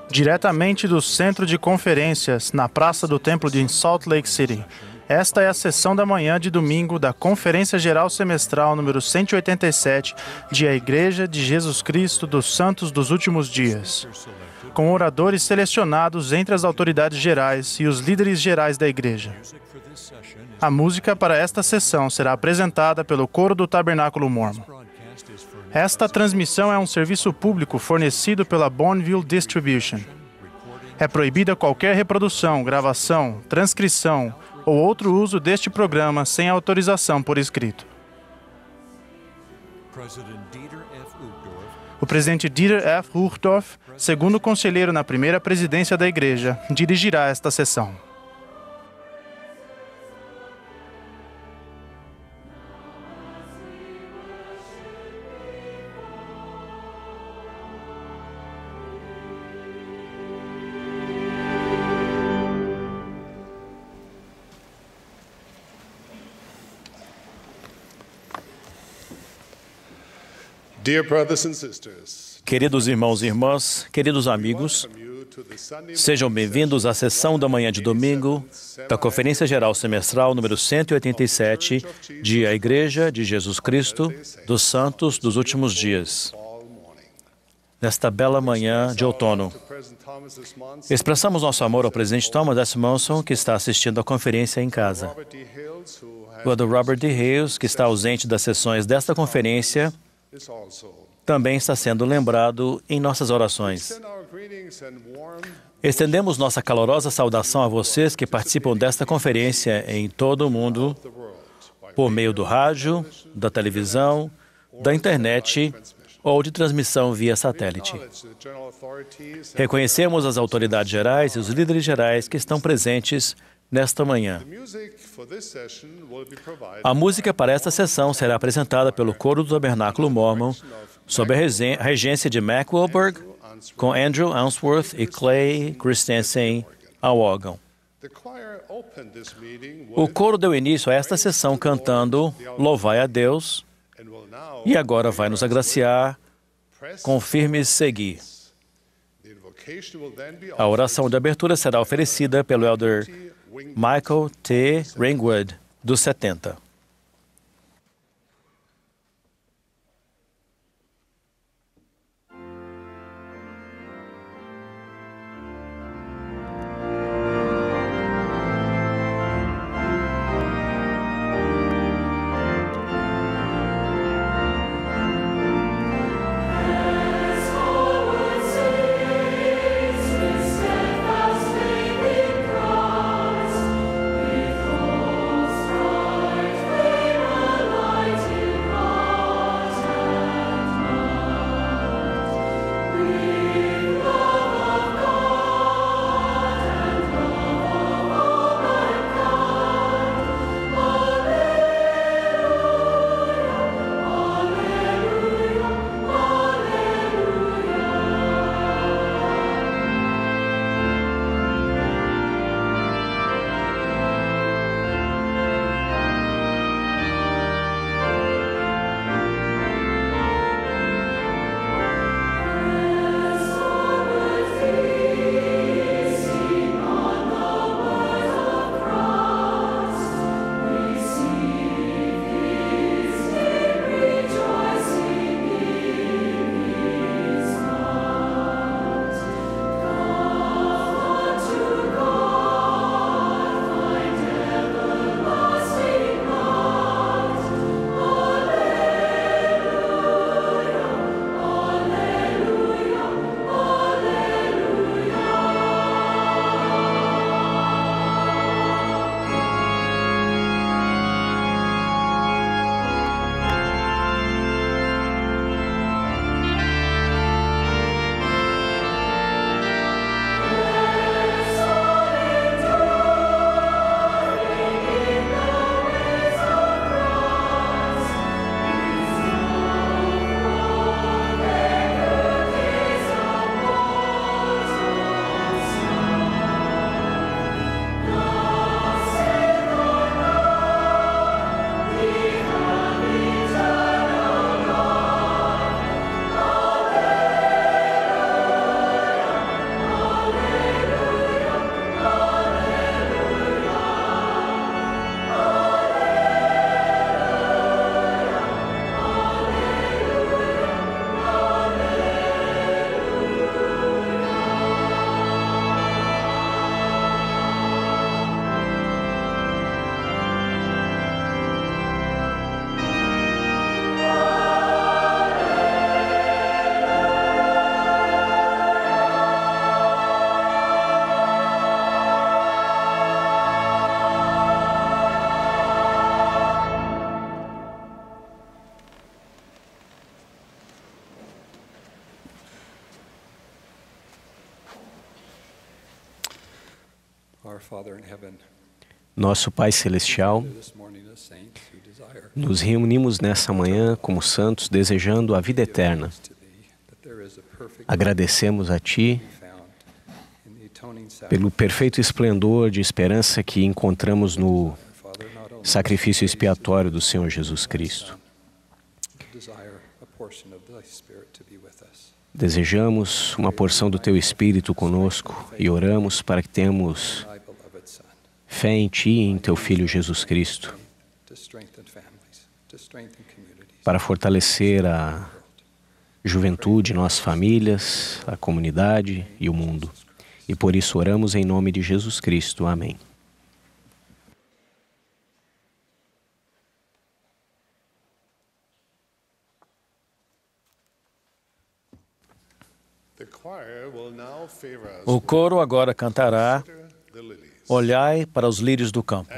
Diretamente do Centro de Conferências, na Praça do Templo de Salt Lake City, esta é a sessão da manhã de domingo da Conferência Geral Semestral número 187 de A Igreja de Jesus Cristo dos Santos dos Últimos Dias, com oradores selecionados entre as autoridades gerais e os líderes gerais da Igreja. A música para esta sessão será apresentada pelo Coro do Tabernáculo Mórmon. Esta transmissão é um serviço público fornecido pela Bonneville Distribution. É proibida qualquer reprodução, gravação, transcrição ou outro uso deste programa sem autorização por escrito. O presidente Dieter F. Uchtdorf, segundo conselheiro na primeira presidência da Igreja, dirigirá esta sessão. Queridos irmãos e irmãs, queridos amigos, sejam bem-vindos à sessão da manhã de domingo da Conferência Geral Semestral número 187 de A Igreja de Jesus Cristo dos Santos dos Últimos Dias. Nesta bela manhã de outono, expressamos nosso amor ao presidente Thomas S. Monson, que está assistindo à conferência em casa. O Dr. Robert D. Hales, que está ausente das sessões desta conferência, também está sendo lembrado em nossas orações. Estendemos nossa calorosa saudação a vocês que participam desta conferência em todo o mundo, por meio do rádio, da televisão, da internet ou de transmissão via satélite. Reconhecemos as autoridades gerais e os líderes gerais que estão presentes nesta manhã. A música para esta sessão será apresentada pelo Coro do Tabernáculo Mórmon, sob a regência de Mac Wilberg, com Andrew Answorth e Clay Christensen ao órgão. O coro deu início a esta sessão cantando Louvai a Deus e agora vai nos agraciar com firme seguir. A oração de abertura será oferecida pelo Elder Michael T. Ringwood, dos 70. With Nosso Pai Celestial, nos reunimos nessa manhã como santos, desejando a vida eterna. Agradecemos a Ti pelo perfeito esplendor de esperança que encontramos no sacrifício expiatório do Senhor Jesus Cristo. Desejamos uma porção do Teu Espírito conosco e oramos para que tenhamos fé em Ti e em Teu Filho Jesus Cristo, para fortalecer a juventude, nossas famílias, a comunidade e o mundo. E por isso oramos em nome de Jesus Cristo. Amém. O coro agora cantará Olhai para os lírios do campo.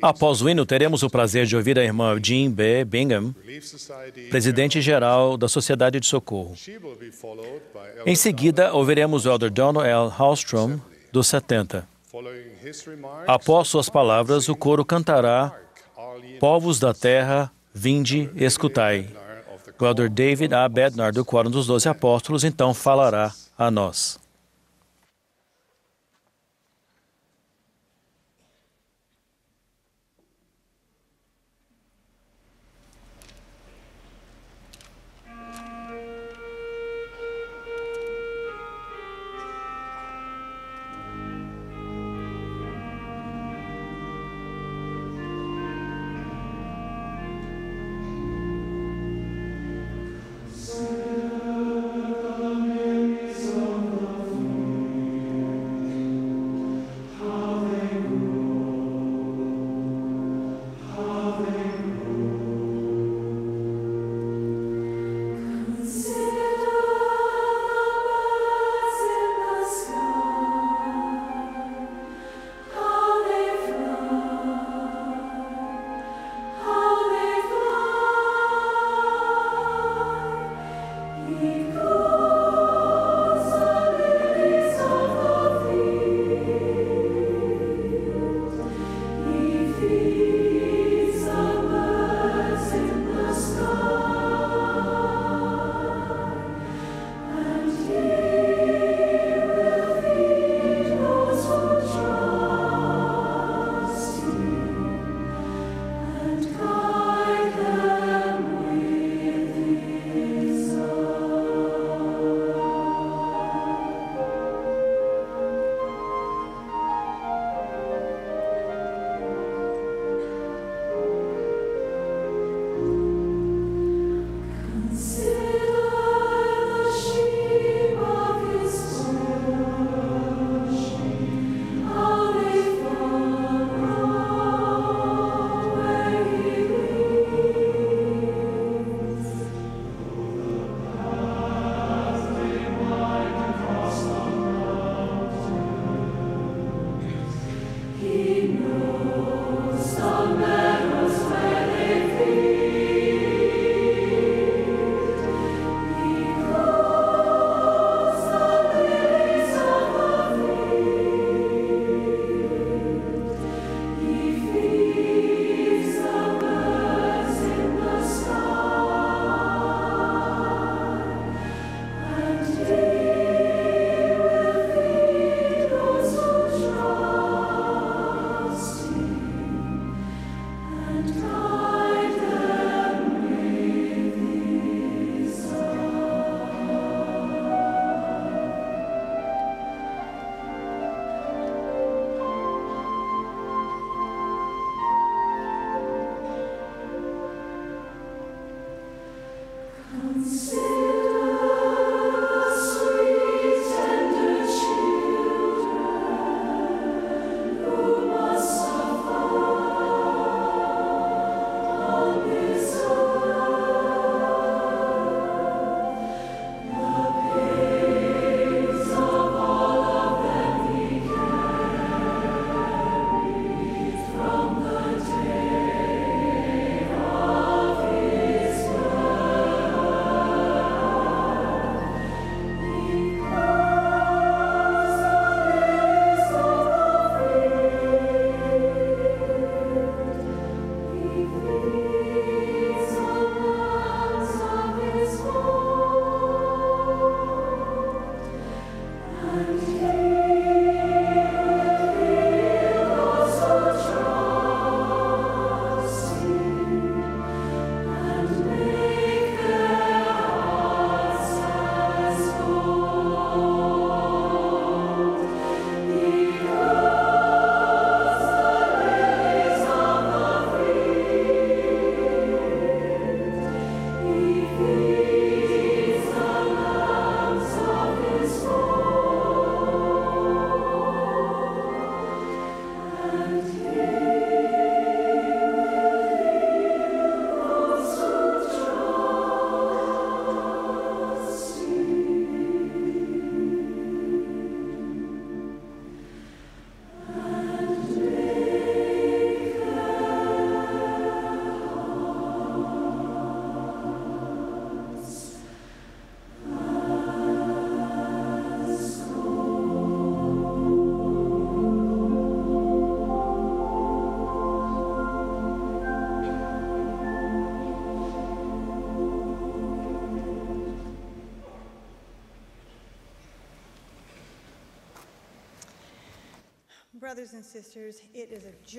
Após o hino, teremos o prazer de ouvir a irmã Jean B. Bingham, presidente-geral da Sociedade de Socorro. Em seguida, ouviremos o Elder Donald L. Hallstrom, dos 70. Após suas palavras, o coro cantará Povos da Terra, vinde, escutai. O Elder David A. Bednar, do Quórum dos 12 Apóstolos, então falará a nós.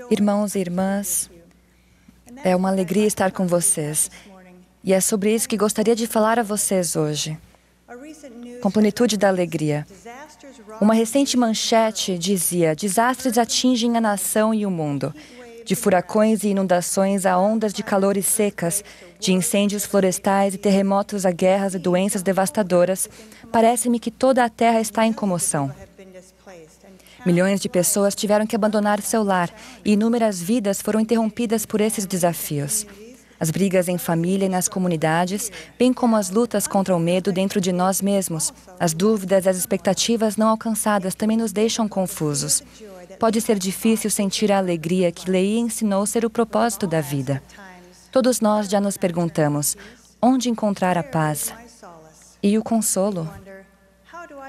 Irmãos e irmãs, é uma alegria estar com vocês. E é sobre isso que gostaria de falar a vocês hoje. Com plenitude da alegria. Uma recente manchete dizia: desastres atingem a nação e o mundo. De furacões e inundações a ondas de calor e secas, de incêndios florestais e terremotos a guerras e doenças devastadoras, parece-me que toda a Terra está em comoção. Milhões de pessoas tiveram que abandonar seu lar e inúmeras vidas foram interrompidas por esses desafios. As brigas em família e nas comunidades, bem como as lutas contra o medo dentro de nós mesmos, as dúvidas e as expectativas não alcançadas também nos deixam confusos. Pode ser difícil sentir a alegria que Lei ensinou ser o propósito da vida. Todos nós já nos perguntamos, onde encontrar a paz? E o consolo?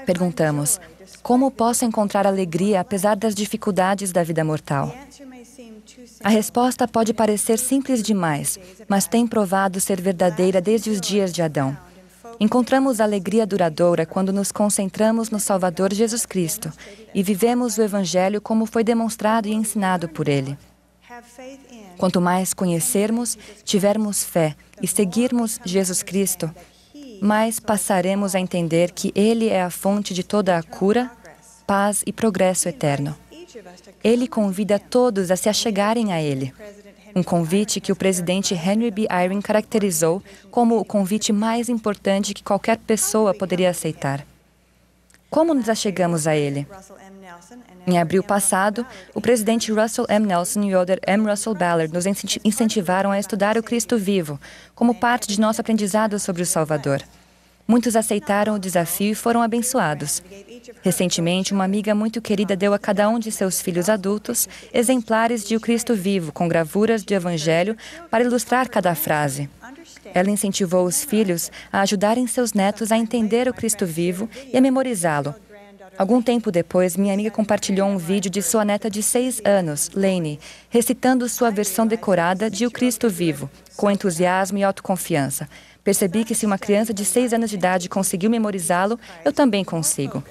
Perguntamos, como posso encontrar alegria apesar das dificuldades da vida mortal? A resposta pode parecer simples demais, mas tem provado ser verdadeira desde os dias de Adão. Encontramos alegria duradoura quando nos concentramos no Salvador Jesus Cristo e vivemos o Evangelho como foi demonstrado e ensinado por Ele. Quanto mais conhecermos, tivermos fé e seguirmos Jesus Cristo, mais passaremos a entender que Ele é a fonte de toda a cura, paz e progresso eterno. Ele convida todos a se achegarem a Ele. Um convite que o presidente Henry B. Eyring caracterizou como o convite mais importante que qualquer pessoa poderia aceitar. Como nos achegamos a Ele? Em abril passado, o presidente Russell M. Nelson e o elder M. Russell Ballard nos incentivaram a estudar o Cristo vivo, como parte de nosso aprendizado sobre o Salvador. Muitos aceitaram o desafio e foram abençoados. Recentemente, uma amiga muito querida deu a cada um de seus filhos adultos exemplares de O Cristo Vivo, com gravuras de Evangelho, para ilustrar cada frase. Ela incentivou os filhos a ajudarem seus netos a entender o Cristo Vivo e a memorizá-lo. Algum tempo depois, minha amiga compartilhou um vídeo de sua neta de 6 anos, Lainey, recitando sua versão decorada de O Cristo Vivo, com entusiasmo e autoconfiança. Percebi que se uma criança de 6 anos de idade conseguiu memorizá-lo, eu também consigo.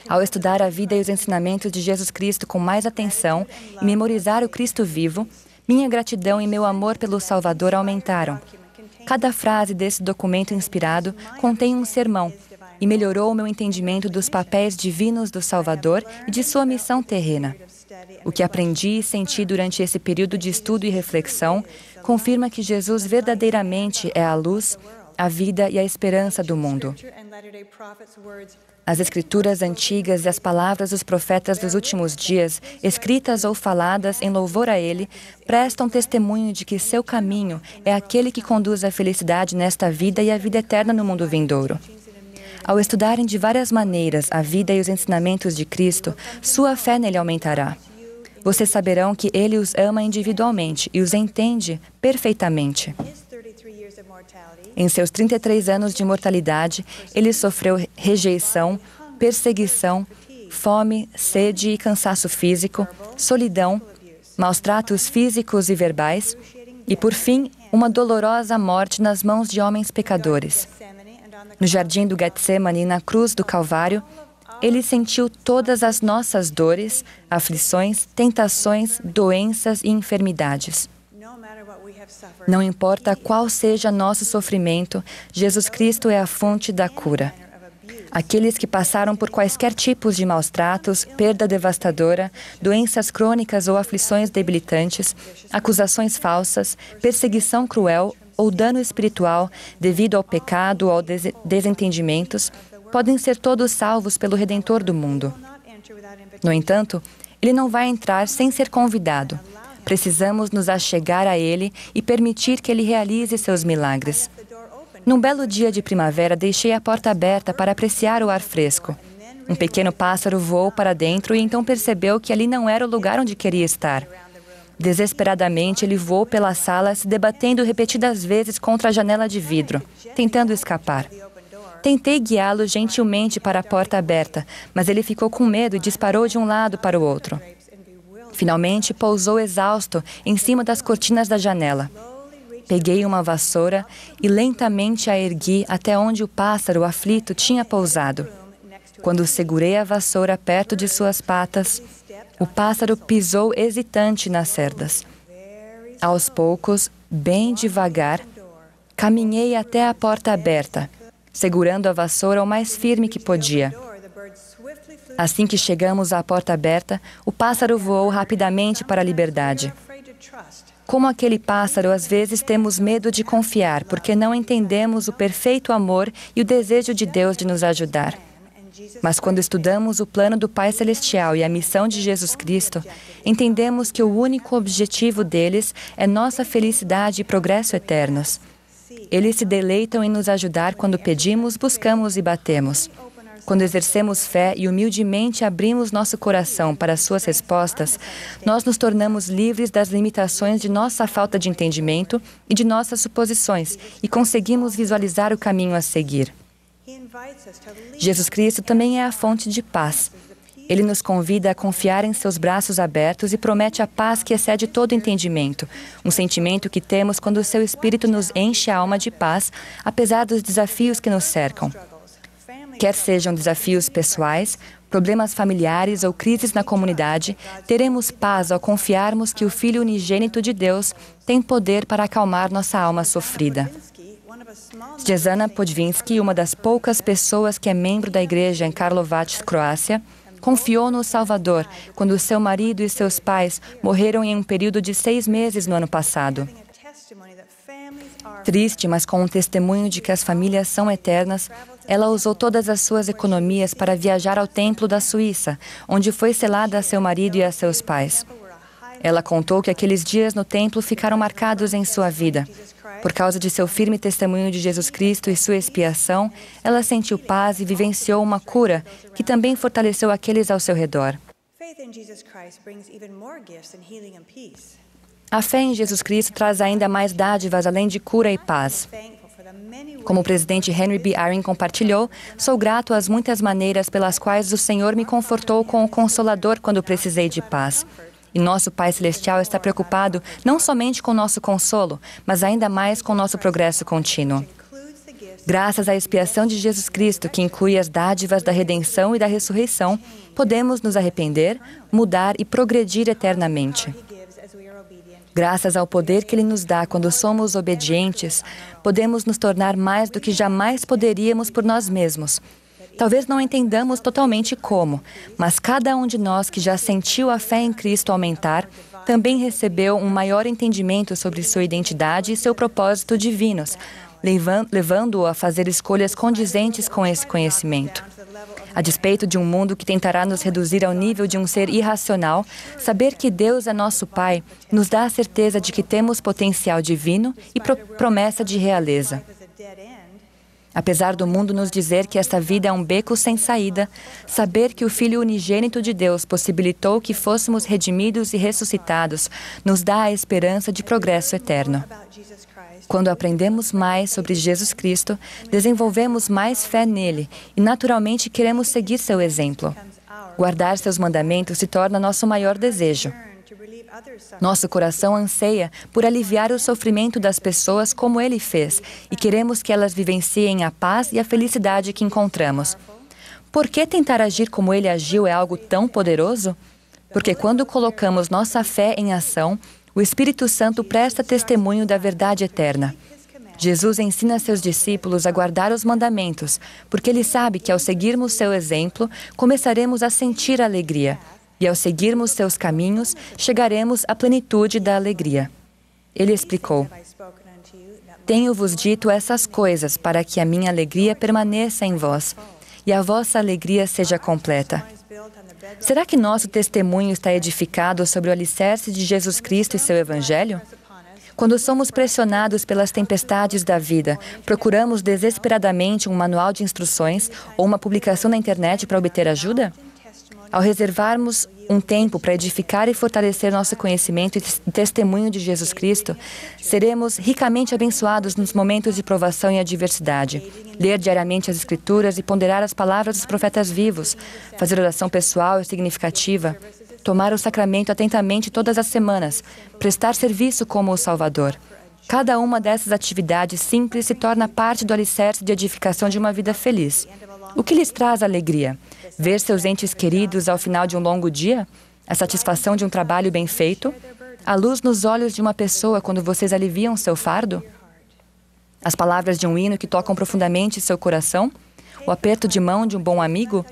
Ao estudar a vida e os ensinamentos de Jesus Cristo com mais atenção e memorizar o Cristo vivo, minha gratidão e meu amor pelo Salvador aumentaram. Cada frase desse documento inspirado contém um sermão e melhorou o meu entendimento dos papéis divinos do Salvador e de sua missão terrena. O que aprendi e senti durante esse período de estudo e reflexão confirma que Jesus verdadeiramente é a luz, a vida e a esperança do mundo. As escrituras antigas e as palavras dos profetas dos últimos dias, escritas ou faladas em louvor a Ele, prestam testemunho de que seu caminho é aquele que conduz à felicidade nesta vida e à vida eterna no mundo vindouro. Ao estudarem de várias maneiras a vida e os ensinamentos de Cristo, sua fé nele aumentará. Vocês saberão que Ele os ama individualmente e os entende perfeitamente. Em seus 33 anos de mortalidade, Ele sofreu rejeição, perseguição, fome, sede e cansaço físico, solidão, maus tratos físicos e verbais e, por fim, uma dolorosa morte nas mãos de homens pecadores. No jardim do Getsemane e na cruz do Calvário, Ele sentiu todas as nossas dores, aflições, tentações, doenças e enfermidades. Não importa qual seja nosso sofrimento, Jesus Cristo é a fonte da cura. Aqueles que passaram por quaisquer tipos de maus tratos, perda devastadora, doenças crônicas ou aflições debilitantes, acusações falsas, perseguição cruel ou dano espiritual devido ao pecado ou aos desentendimentos, podem ser todos salvos pelo Redentor do mundo. No entanto, Ele não vai entrar sem ser convidado. Precisamos nos achegar a Ele e permitir que Ele realize seus milagres. Num belo dia de primavera, deixei a porta aberta para apreciar o ar fresco. Um pequeno pássaro voou para dentro e então percebeu que ali não era o lugar onde queria estar. Desesperadamente, ele voou pela sala, se debatendo repetidas vezes contra a janela de vidro, tentando escapar. Tentei guiá-lo gentilmente para a porta aberta, mas ele ficou com medo e disparou de um lado para o outro. Finalmente, pousou exausto em cima das cortinas da janela. Peguei uma vassoura e lentamente a ergui até onde o pássaro aflito tinha pousado. Quando segurei a vassoura perto de suas patas, O pássaro pisou hesitante nas cerdas. Aos poucos, bem devagar, caminhei até a porta aberta, segurando a vassoura o mais firme que podia. Assim que chegamos à porta aberta, o pássaro voou rapidamente para a liberdade. Como aquele pássaro, às vezes temos medo de confiar, porque não entendemos o perfeito amor e o desejo de Deus de nos ajudar. Mas quando estudamos o plano do Pai Celestial e a missão de Jesus Cristo, entendemos que o único objetivo deles é nossa felicidade e progresso eternos. Eles se deleitam em nos ajudar quando pedimos, buscamos e batemos. Quando exercemos fé e humildemente abrimos nosso coração para suas respostas, nós nos tornamos livres das limitações de nossa falta de entendimento e de nossas suposições e conseguimos visualizar o caminho a seguir. Jesus Cristo também é a fonte de paz. Ele nos convida a confiar em seus braços abertos e promete a paz que excede todo entendimento, um sentimento que temos quando o seu Espírito nos enche a alma de paz, apesar dos desafios que nos cercam. Quer sejam desafios pessoais, problemas familiares ou crises na comunidade, teremos paz ao confiarmos que o Filho unigênito de Deus tem poder para acalmar nossa alma sofrida. Snježana Podvinski, uma das poucas pessoas que é membro da igreja em Karlovac, Croácia, confiou no Salvador quando seu marido e seus pais morreram em um período de 6 meses no ano passado. Triste, mas com um testemunho de que as famílias são eternas, ela usou todas as suas economias para viajar ao templo da Suíça, onde foi selada a seu marido e a seus pais. Ela contou que aqueles dias no templo ficaram marcados em sua vida. Por causa de seu firme testemunho de Jesus Cristo e sua expiação, ela sentiu paz e vivenciou uma cura que também fortaleceu aqueles ao seu redor. A fé em Jesus Cristo traz ainda mais dádivas além de cura e paz. Como o presidente Henry B. Eyring compartilhou, sou grato às muitas maneiras pelas quais o Senhor me confortou com o Consolador quando precisei de paz. E nosso Pai Celestial está preocupado não somente com nosso consolo, mas ainda mais com nosso progresso contínuo. Graças à expiação de Jesus Cristo, que inclui as dádivas da redenção e da ressurreição, podemos nos arrepender, mudar e progredir eternamente. Graças ao poder que Ele nos dá quando somos obedientes, podemos nos tornar mais do que jamais poderíamos por nós mesmos. Talvez não entendamos totalmente como, mas cada um de nós que já sentiu a fé em Cristo aumentar, também recebeu um maior entendimento sobre sua identidade e seu propósito divinos, levando-o a fazer escolhas condizentes com esse conhecimento. A despeito de um mundo que tentará nos reduzir ao nível de um ser irracional, saber que Deus é nosso Pai nos dá a certeza de que temos potencial divino e promessa de realeza. Apesar do mundo nos dizer que esta vida é um beco sem saída, saber que o Filho unigênito de Deus possibilitou que fôssemos redimidos e ressuscitados nos dá a esperança de progresso eterno. Quando aprendemos mais sobre Jesus Cristo, desenvolvemos mais fé nele e naturalmente queremos seguir seu exemplo. Guardar seus mandamentos se torna nosso maior desejo. Nosso coração anseia por aliviar o sofrimento das pessoas como Ele fez e queremos que elas vivenciem a paz e a felicidade que encontramos. Por que tentar agir como Ele agiu é algo tão poderoso? Porque quando colocamos nossa fé em ação, o Espírito Santo presta testemunho da verdade eterna. Jesus ensina seus discípulos a guardar os mandamentos, porque Ele sabe que ao seguirmos seu exemplo, começaremos a sentir alegria. E ao seguirmos seus caminhos, chegaremos à plenitude da alegria. Ele explicou: Tenho-vos dito essas coisas para que a minha alegria permaneça em vós e a vossa alegria seja completa. Será que nosso testemunho está edificado sobre o alicerce de Jesus Cristo e seu Evangelho? Quando somos pressionados pelas tempestades da vida, procuramos desesperadamente um manual de instruções ou uma publicação na internet para obter ajuda? Ao reservarmos um tempo para edificar e fortalecer nosso conhecimento e testemunho de Jesus Cristo, seremos ricamente abençoados nos momentos de provação e adversidade. Ler diariamente as Escrituras e ponderar as palavras dos profetas vivos, fazer oração pessoal e significativa, tomar o sacramento atentamente todas as semanas, prestar serviço como o Salvador. Cada uma dessas atividades simples se torna parte do alicerce de edificação de uma vida feliz. O que lhes traz alegria? Ver seus entes queridos ao final de um longo dia? A satisfação de um trabalho bem feito? A luz nos olhos de uma pessoa quando vocês aliviam seu fardo? As palavras de um hino que tocam profundamente seu coração? O aperto de mão de um bom amigo?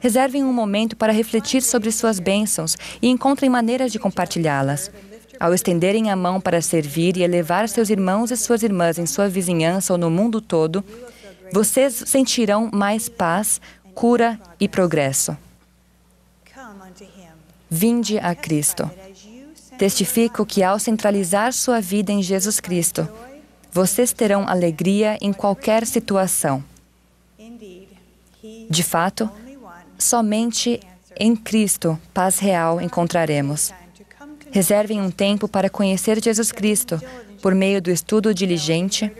Reservem um momento para refletir sobre suas bênçãos e encontrem maneiras de compartilhá-las. Ao estenderem a mão para servir e elevar seus irmãos e suas irmãs em sua vizinhança ou no mundo todo, vocês sentirão mais paz, cura e progresso. Vinde a Cristo. Testifico que ao centralizar sua vida em Jesus Cristo, vocês terão alegria em qualquer situação. De fato, somente em Cristo paz real encontraremos. Reservem um tempo para conhecer Jesus Cristo por meio do estudo diligente,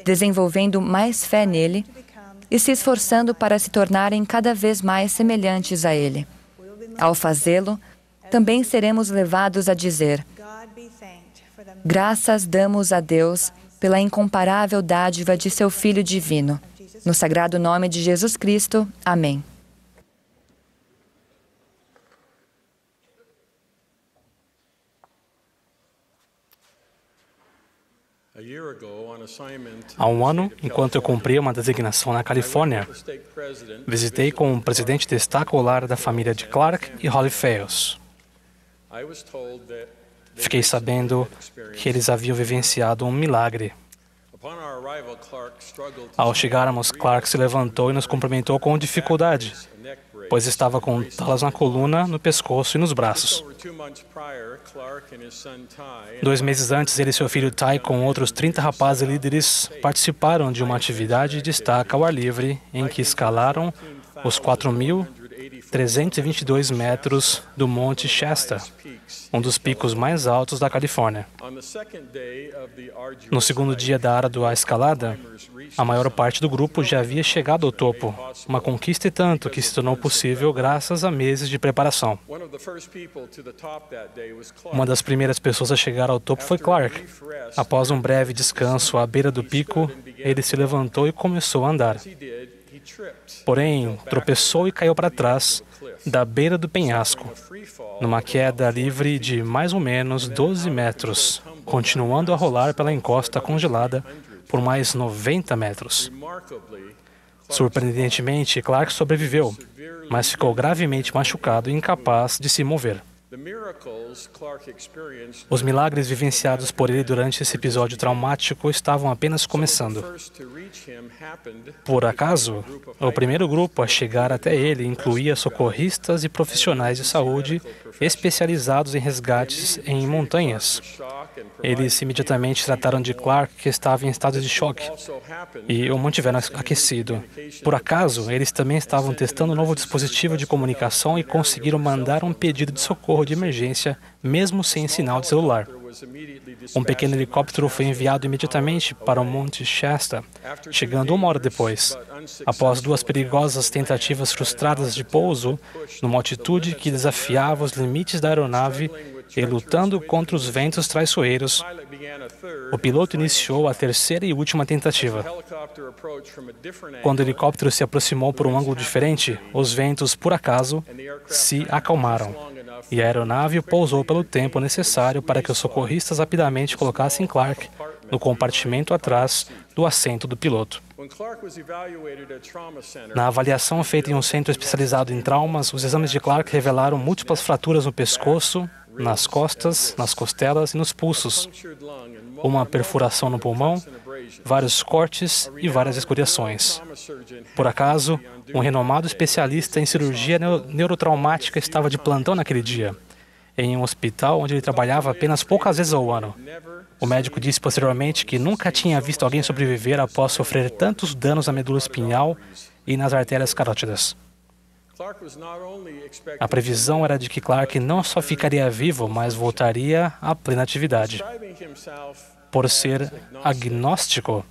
desenvolvendo mais fé nele e se esforçando para se tornarem cada vez mais semelhantes a Ele. Ao fazê-lo, também seremos levados a dizer: graças damos a Deus pela incomparável dádiva de seu Filho divino. No sagrado nome de Jesus Cristo. Amém. Há um ano, enquanto eu cumpria uma designação na Califórnia, visitei com o presidente de Estado o lar da família de Clark e Holly Fales. Fiquei sabendo que eles haviam vivenciado um milagre. Ao chegarmos, Clark se levantou e nos cumprimentou com dificuldade, pois estava com talas na coluna, no pescoço e nos braços. 2 meses antes, ele e seu filho Ty, com outros 30 rapazes e líderes, participaram de uma atividade de estaca ao ar livre, em que escalaram os 4.322 metros do Monte Shasta, um dos picos mais altos da Califórnia. No segundo dia da árdua escalada, a maior parte do grupo já havia chegado ao topo, uma conquista e tanto que se tornou possível graças a meses de preparação. Uma das primeiras pessoas a chegar ao topo foi Clark. Após um breve descanso à beira do pico, ele se levantou e começou a andar. Porém, tropeçou e caiu para trás, da beira do penhasco, numa queda livre de mais ou menos 12 metros, continuando a rolar pela encosta congelada por mais 90 metros. Surpreendentemente, Clark sobreviveu, mas ficou gravemente machucado e incapaz de se mover. Os milagres vivenciados por ele durante esse episódio traumático estavam apenas começando. Por acaso, o primeiro grupo a chegar até ele incluía socorristas e profissionais de saúde especializados em resgates em montanhas. Eles imediatamente trataram de Clark, que estava em estado de choque, e o mantiveram aquecido. Por acaso, eles também estavam testando um novo dispositivo de comunicação e conseguiram mandar um pedido de socorro de emergência, mesmo sem sinal de celular. Um pequeno helicóptero foi enviado imediatamente para o Monte Shasta, chegando 1 hora depois. Após 2 perigosas tentativas frustradas de pouso, numa altitude que desafiava os limites da aeronave e lutando contra os ventos traiçoeiros, o piloto iniciou a 3ª e última tentativa. Quando o helicóptero se aproximou por um ângulo diferente, os ventos, por acaso, se acalmaram, e a aeronave pousou pelo tempo necessário para que os socorristas rapidamente colocassem Clark no compartimento atrás do assento do piloto. Na avaliação feita em um centro especializado em traumas, os exames de Clark revelaram múltiplas fraturas no pescoço, nas costas, nas costelas e nos pulsos, uma perfuração no pulmão, vários cortes e várias escoriações. Por acaso, um renomado especialista em cirurgia neurotraumática estava de plantão naquele dia, em um hospital onde ele trabalhava apenas poucas vezes ao ano. O médico disse posteriormente que nunca tinha visto alguém sobreviver após sofrer tantos danos na medula espinhal e nas artérias carótidas. A previsão era de que Clark não só ficaria vivo, mas voltaria à plena atividade. Por ser agnóstico,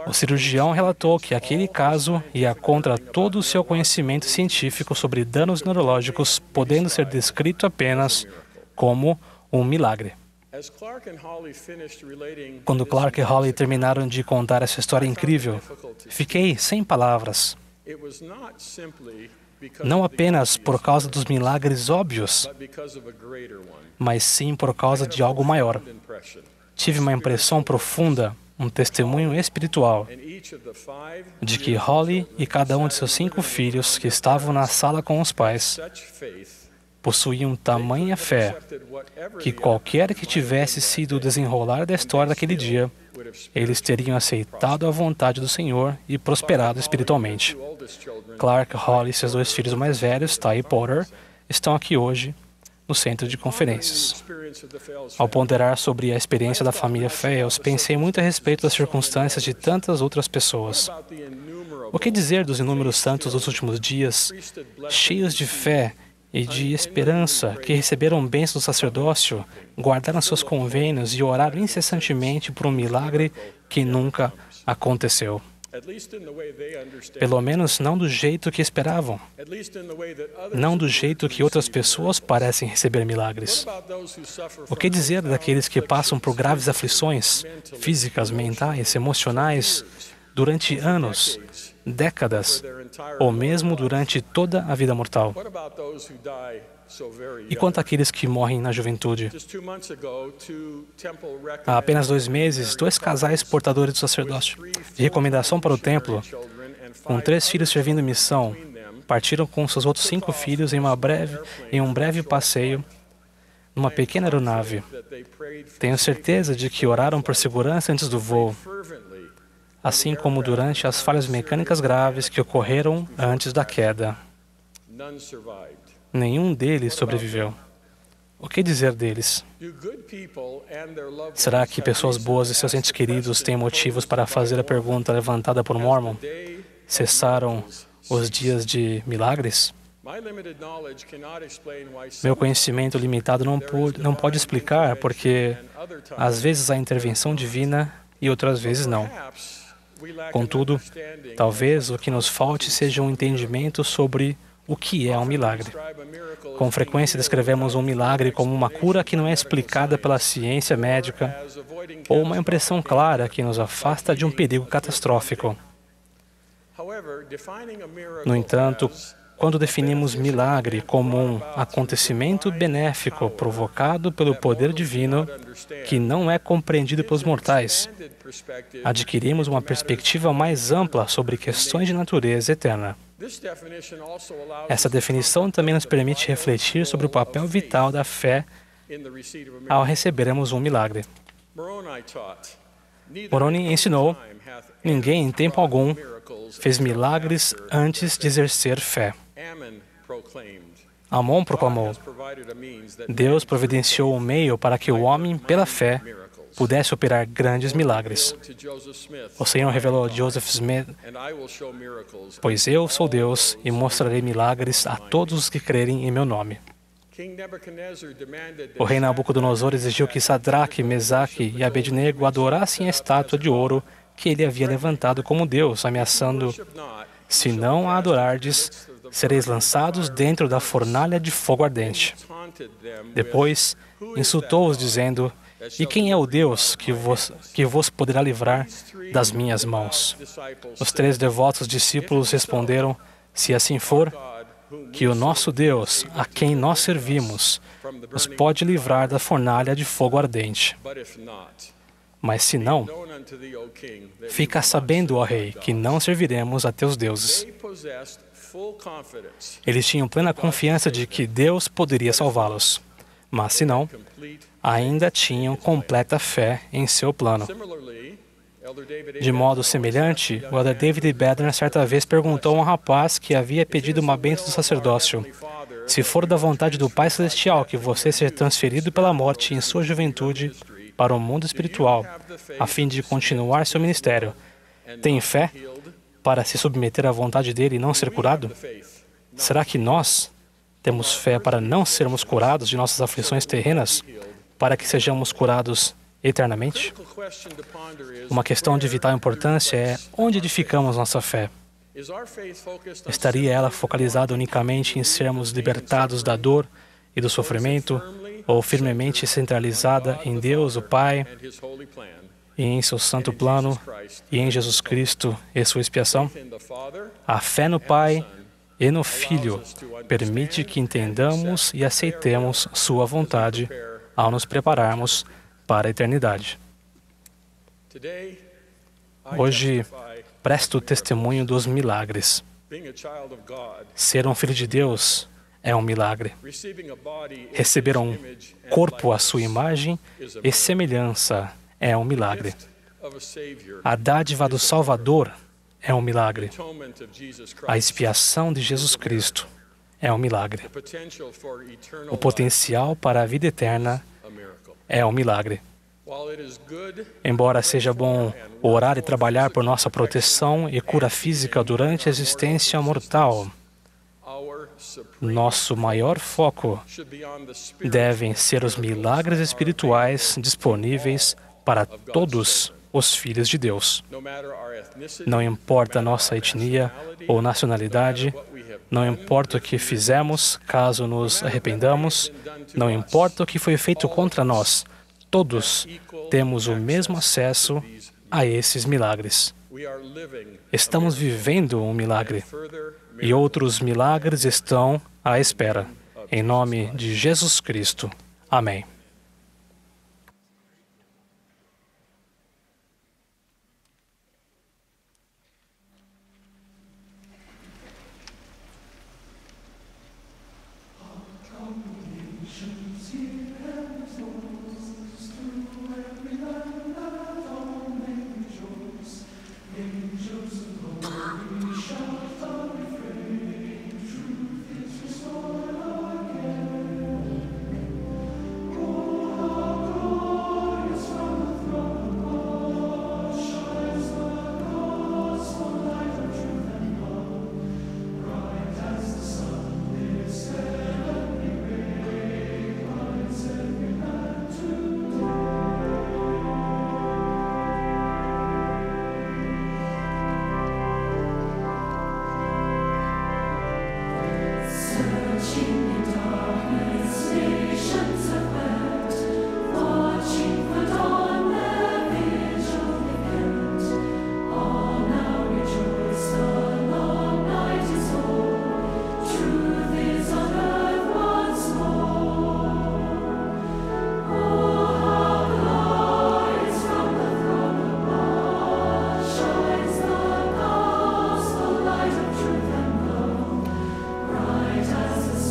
o cirurgião relatou que aquele caso ia contra todo o seu conhecimento científico sobre danos neurológicos, podendo ser descrito apenas como um milagre. Quando Clark e Holly terminaram de contar essa história incrível, fiquei sem palavras. não apenas por causa dos milagres óbvios, mas sim por causa de algo maior. Tive uma impressão profunda, um testemunho espiritual, de que Holly e cada um de seus 5 filhos que estavam na sala com os pais possuíam tamanha fé que qualquer que tivesse sido o desenrolar da história daquele dia, eles teriam aceitado a vontade do Senhor e prosperado espiritualmente. Clark, Holly e seus 2 filhos mais velhos, Ty e Porter, estão aqui hoje no centro de conferências. Ao ponderar sobre a experiência da família Fails, pensei muito a respeito das circunstâncias de tantas outras pessoas. O que dizer dos inúmeros santos dos últimos dias, cheios de fé e de esperança, que receberam bênçãos do sacerdócio, guardaram seus convênios e oraram incessantemente por um milagre que nunca aconteceu? Pelo menos não do jeito que esperavam. Não do jeito que outras pessoas parecem receber milagres. O que dizer daqueles que passam por graves aflições físicas, mentais, emocionais, durante anos, décadas, ou mesmo durante toda a vida mortal? E quanto àqueles que morrem na juventude? Há apenas 2 meses, 2 casais portadores do sacerdócio de recomendação para o templo, com 3 filhos servindo missão, partiram com seus outros 5 filhos em um breve passeio numa pequena aeronave. Tenho certeza de que oraram por segurança antes do voo, assim como durante as falhas mecânicas graves que ocorreram antes da queda. Nenhum deles sobreviveu. O que dizer deles? Será que pessoas boas e seus entes queridos têm motivos para fazer a pergunta levantada por Mormon? Cessaram os dias de milagres? Meu conhecimento limitado não pode explicar porque às vezes há intervenção divina e outras vezes não. Contudo, talvez o que nos falte seja um entendimento sobre o que é um milagre. Com frequência descrevemos um milagre como uma cura que não é explicada pela ciência médica ou uma impressão clara que nos afasta de um perigo catastrófico. No entanto, quando definimos milagre como um acontecimento benéfico provocado pelo poder divino que não é compreendido pelos mortais, adquirimos uma perspectiva mais ampla sobre questões de natureza eterna. Essa definição também nos permite refletir sobre o papel vital da fé ao recebermos um milagre. Moroni ensinou: ninguém em tempo algum fez milagres antes de exercer fé. Amon proclamou: Deus providenciou um meio para que o homem, pela fé, pudesse operar grandes milagres. O Senhor revelou a Joseph Smith: pois eu sou Deus e mostrarei milagres a todos os que crerem em meu nome. O rei Nabucodonosor exigiu que Sadraque, Mesaque e Abednego adorassem a estátua de ouro que ele havia levantado como Deus, ameaçando: se não a adorardes, sereis lançados dentro da fornalha de fogo ardente. Depois, insultou-os, dizendo: e quem é o Deus que vos poderá livrar das minhas mãos? Os 3 devotos discípulos responderam: se assim for, que o nosso Deus, a quem nós servimos, nos pode livrar da fornalha de fogo ardente. Mas se não, fica sabendo, ó rei, que não serviremos a teus deuses. Eles tinham plena confiança de que Deus poderia salvá-los. Mas se não, ainda tinham completa fé em seu plano. De modo semelhante, o Elder David Bednar certa vez perguntou a um rapaz que havia pedido uma bênção do sacerdócio: se for da vontade do Pai Celestial que você seja transferido pela morte em sua juventude para o mundo espiritual, a fim de continuar seu ministério, tem fé para se submeter à vontade dele e não ser curado? Será que nós temos fé para não sermos curados de nossas aflições terrenas, para que sejamos curados eternamente? Uma questão de vital importância é: onde edificamos nossa fé? Estaria ela focalizada unicamente em sermos libertados da dor e do sofrimento, ou firmemente centralizada em Deus, o Pai, e em seu santo plano, e em Jesus Cristo e sua expiação? A fé no Pai e no Filho permite que entendamos e aceitemos Sua vontade ao nos prepararmos para a eternidade. Hoje, presto testemunho dos milagres. Ser um filho de Deus é um milagre. Receber um corpo à sua imagem e semelhança é um milagre. A dádiva do Salvador é um milagre. A expiação de Jesus Cristo é um milagre. O potencial para a vida eterna é um milagre. Embora seja bom orar e trabalhar por nossa proteção e cura física durante a existência mortal, nosso maior foco devem ser os milagres espirituais disponíveis para todos os filhos de Deus. Não importa nossa etnia ou nacionalidade, não importa o que fizemos, caso nos arrependamos, não importa o que foi feito contra nós, todos temos o mesmo acesso a esses milagres. Estamos vivendo um milagre e outros milagres estão à espera. Em nome de Jesus Cristo. Amém.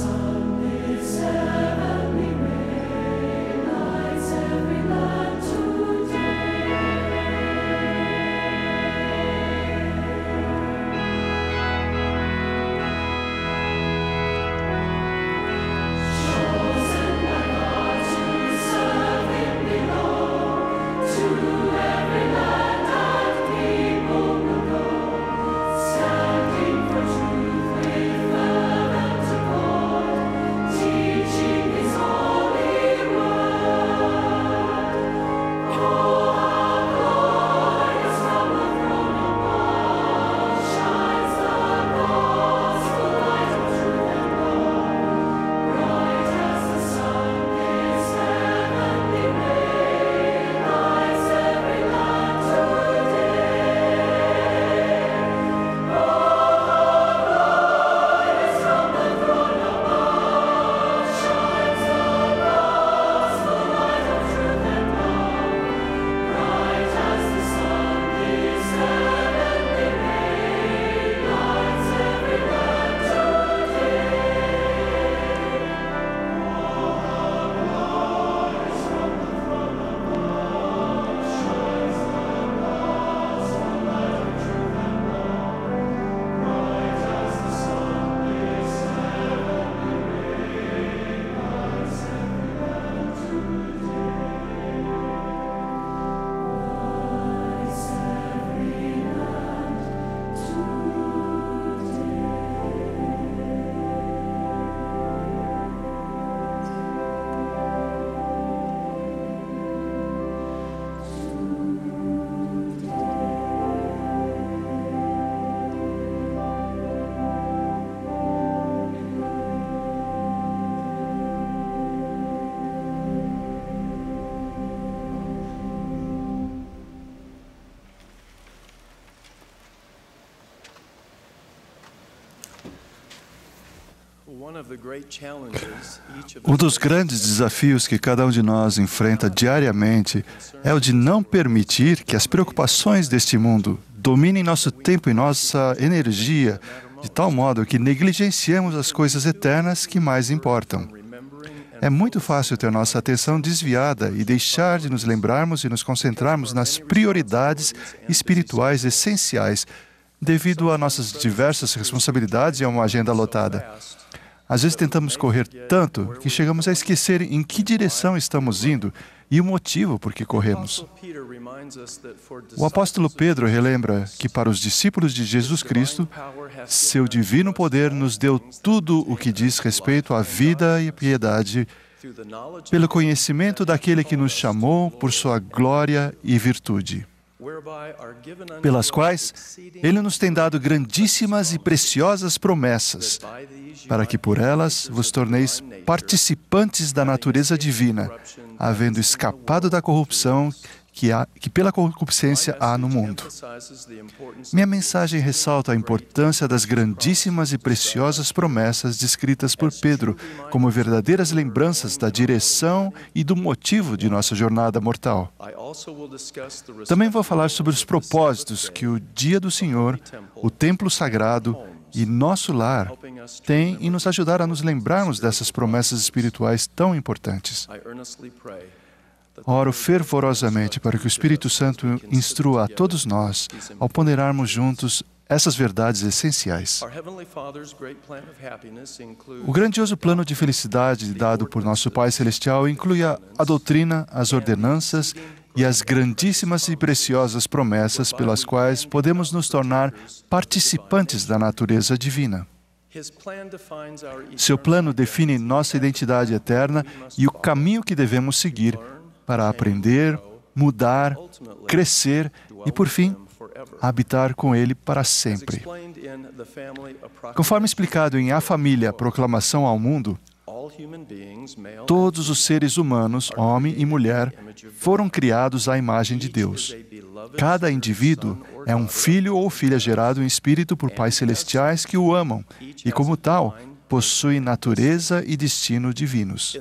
Sun Um dos grandes desafios que cada um de nós enfrenta diariamente é o de não permitir que as preocupações deste mundo dominem nosso tempo e nossa energia, de tal modo que negligenciemos as coisas eternas que mais importam. É muito fácil ter nossa atenção desviada e deixar de nos lembrarmos e nos concentrarmos nas prioridades espirituais essenciais devido a nossas diversas responsabilidades e a uma agenda lotada. Às vezes tentamos correr tanto que chegamos a esquecer em que direção estamos indo e o motivo por que corremos. O apóstolo Pedro relembra que para os discípulos de Jesus Cristo, seu divino poder nos deu tudo o que diz respeito à vida e piedade, pelo conhecimento daquele que nos chamou por sua glória e virtude, pelas quais Ele nos tem dado grandíssimas e preciosas promessas, para que por elas vos torneis participantes da natureza divina, havendo escapado da corrupção que pela concupiscência há no mundo. Minha mensagem ressalta a importância das grandíssimas e preciosas promessas descritas por Pedro como verdadeiras lembranças da direção e do motivo de nossa jornada mortal. Também vou falar sobre os propósitos que o Dia do Senhor, o Templo Sagrado e nosso lar têm em nos ajudar a nos lembrarmos dessas promessas espirituais tão importantes. Oro fervorosamente para que o Espírito Santo instrua a todos nós ao ponderarmos juntos essas verdades essenciais. O grandioso plano de felicidade dado por nosso Pai Celestial inclui a doutrina, as ordenanças e as grandíssimas e preciosas promessas pelas quais podemos nos tornar participantes da natureza divina. Seu plano define nossa identidade eterna e o caminho que devemos seguir para aprender, mudar, crescer e, por fim, habitar com Ele para sempre. Conforme explicado em A Família, Proclamação ao Mundo, todos os seres humanos, homem e mulher, foram criados à imagem de Deus. Cada indivíduo é um filho ou filha gerado em espírito por pais celestiais que o amam e, como tal, possui natureza e destino divinos.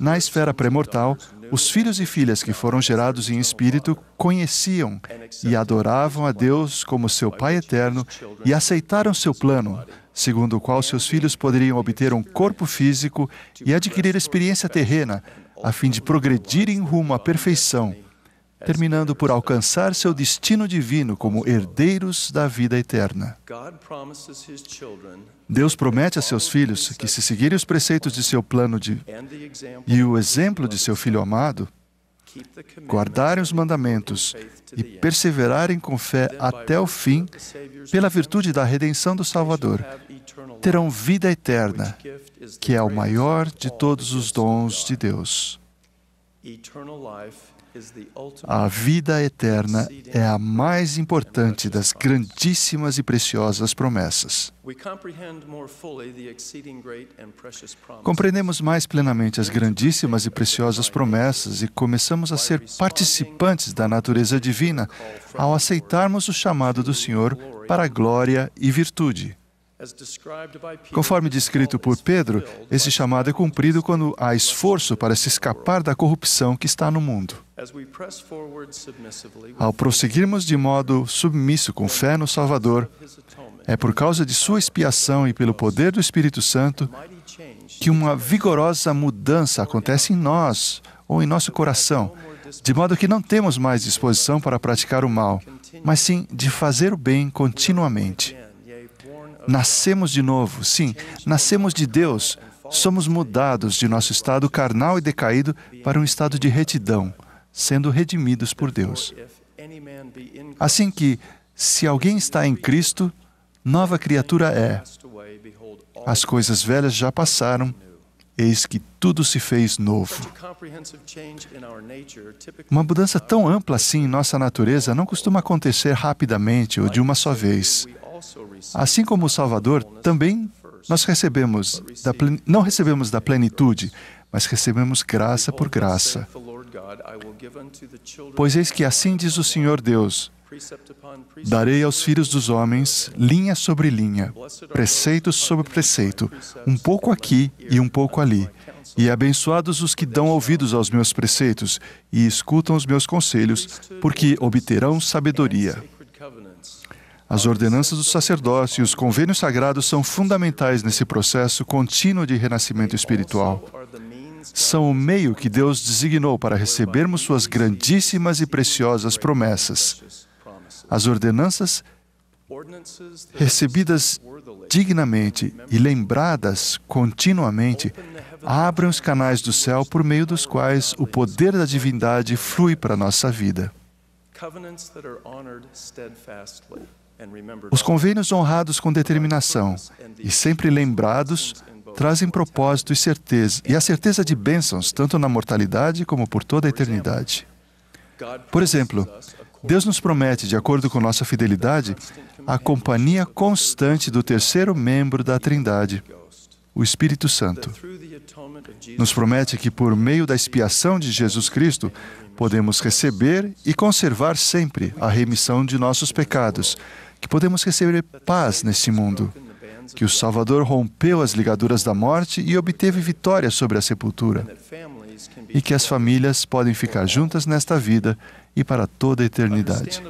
Na esfera pré-mortal, os filhos e filhas que foram gerados em espírito conheciam e adoravam a Deus como seu Pai eterno e aceitaram seu plano, segundo o qual seus filhos poderiam obter um corpo físico e adquirir experiência terrena, a fim de progredirem rumo à perfeição, terminando por alcançar seu destino divino como herdeiros da vida eterna. Deus promete a seus filhos que, se seguirem os preceitos de seu plano e o exemplo de seu Filho amado, guardarem os mandamentos e perseverarem com fé até o fim, pela virtude da redenção do Salvador, terão vida eterna, que é o maior de todos os dons de Deus. A vida eterna é a mais importante das grandíssimas e preciosas promessas. Compreendemos mais plenamente as grandíssimas e preciosas promessas e começamos a ser participantes da natureza divina ao aceitarmos o chamado do Senhor para a glória e virtude. Conforme descrito por Pedro, esse chamado é cumprido quando há esforço para se escapar da corrupção que está no mundo. Ao prosseguirmos de modo submisso com fé no Salvador, é por causa de sua expiação e pelo poder do Espírito Santo que uma vigorosa mudança acontece em nós ou em nosso coração, de modo que não temos mais disposição para praticar o mal, mas sim de fazer o bem continuamente. Nascemos de novo, sim, nascemos de Deus, somos mudados de nosso estado carnal e decaído para um estado de retidão, sendo redimidos por Deus. Assim que, se alguém está em Cristo, nova criatura é. As coisas velhas já passaram, eis que tudo se fez novo. Uma mudança tão ampla assim em nossa natureza não costuma acontecer rapidamente ou de uma só vez. Assim como o Salvador, também nós não recebemos da plenitude, mas recebemos graça por graça. Pois eis que assim diz o Senhor Deus: darei aos filhos dos homens linha sobre linha, preceito sobre preceito, um pouco aqui e um pouco ali. E abençoados os que dão ouvidos aos meus preceitos e escutam os meus conselhos, porque obterão sabedoria. As ordenanças do sacerdócio e os convênios sagrados são fundamentais nesse processo contínuo de renascimento espiritual. São o meio que Deus designou para recebermos suas grandíssimas e preciosas promessas. As ordenanças, recebidas dignamente e lembradas continuamente, abrem os canais do céu por meio dos quais o poder da divindade flui para a nossa vida. Os convênios honrados com determinação e sempre lembrados trazem propósito e a certeza de bênçãos, tanto na mortalidade como por toda a eternidade. Por exemplo, Deus nos promete, de acordo com nossa fidelidade, a companhia constante do terceiro membro da Trindade, o Espírito Santo. Nos promete que, por meio da expiação de Jesus Cristo, podemos receber e conservar sempre a remissão de nossos pecados, que podemos receber paz neste mundo, que o Salvador rompeu as ligaduras da morte e obteve vitória sobre a sepultura, e que as famílias podem ficar juntas nesta vida e para toda a eternidade.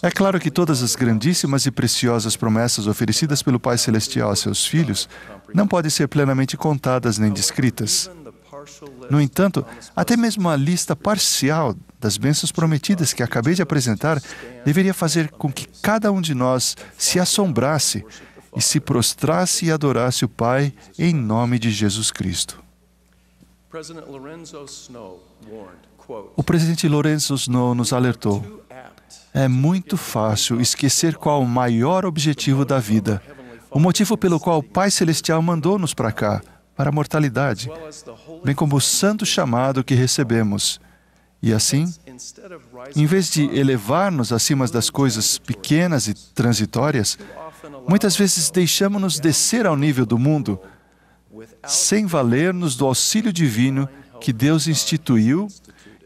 É claro que todas as grandíssimas e preciosas promessas oferecidas pelo Pai Celestial a seus filhos não podem ser plenamente contadas nem descritas. No entanto, até mesmo a lista parcial das bênçãos prometidas que acabei de apresentar deveria fazer com que cada um de nós se assombrasse e se prostrasse e adorasse o Pai em nome de Jesus Cristo. O presidente Lorenzo Snow nos alertou: é muito fácil esquecer qual o maior objetivo da vida, o motivo pelo qual o Pai Celestial mandou-nos para cá, para a mortalidade, bem como o santo chamado que recebemos. E assim, em vez de elevar-nos acima das coisas pequenas e transitórias, muitas vezes deixamos-nos descer ao nível do mundo, sem valer-nos do auxílio divino que Deus instituiu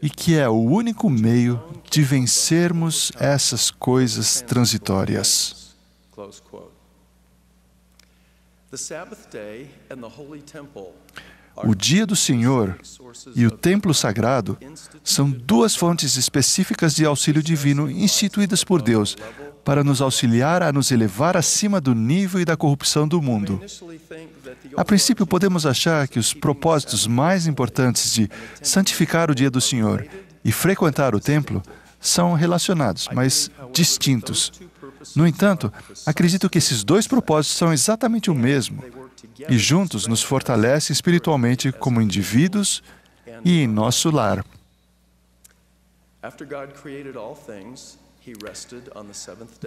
e que é o único meio de vencermos essas coisas transitórias. O dia do Senhor e o templo sagrado são duas fontes específicas de auxílio divino instituídas por Deus para nos auxiliar a nos elevar acima do nível e da corrupção do mundo. A princípio, podemos achar que os propósitos mais importantes de santificar o dia do Senhor e frequentar o templo são relacionados, mas distintos. No entanto, acredito que esses dois propósitos são exatamente o mesmo e juntos nos fortalecem espiritualmente como indivíduos e em nosso lar.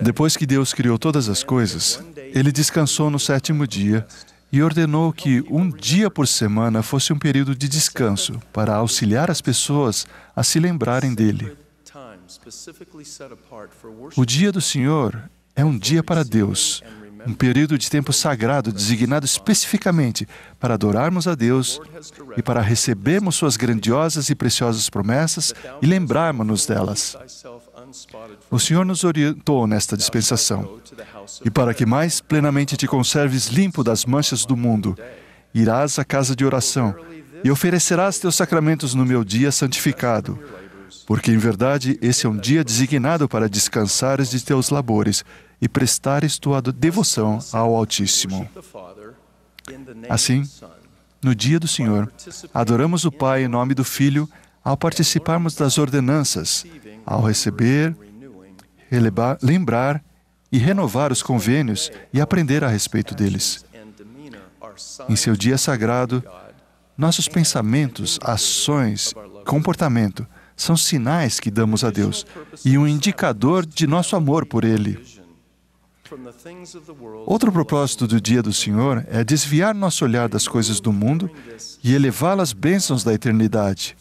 Depois que Deus criou todas as coisas, Ele descansou no sétimo dia e ordenou que um dia por semana fosse um período de descanso para auxiliar as pessoas a se lembrarem dele. O dia do Senhor é um dia para Deus, um período de tempo sagrado designado especificamente para adorarmos a Deus e para recebermos suas grandiosas e preciosas promessas e lembrarmos-nos delas. O Senhor nos orientou nesta dispensação. E para que mais plenamente te conserves limpo das manchas do mundo, irás à casa de oração e oferecerás teus sacramentos no meu dia santificado, porque em verdade esse é um dia designado para descansares de teus labores e prestares tua devoção ao Altíssimo. Assim, no dia do Senhor, adoramos o Pai em nome do Filho ao participarmos das ordenanças, ao receber, lembrar e renovar os convênios e aprender a respeito deles. Em seu dia sagrado, nossos pensamentos, ações, comportamento são sinais que damos a Deus e um indicador de nosso amor por Ele. Outro propósito do dia do Senhor é desviar nosso olhar das coisas do mundo e elevá-las às bênçãos da eternidade.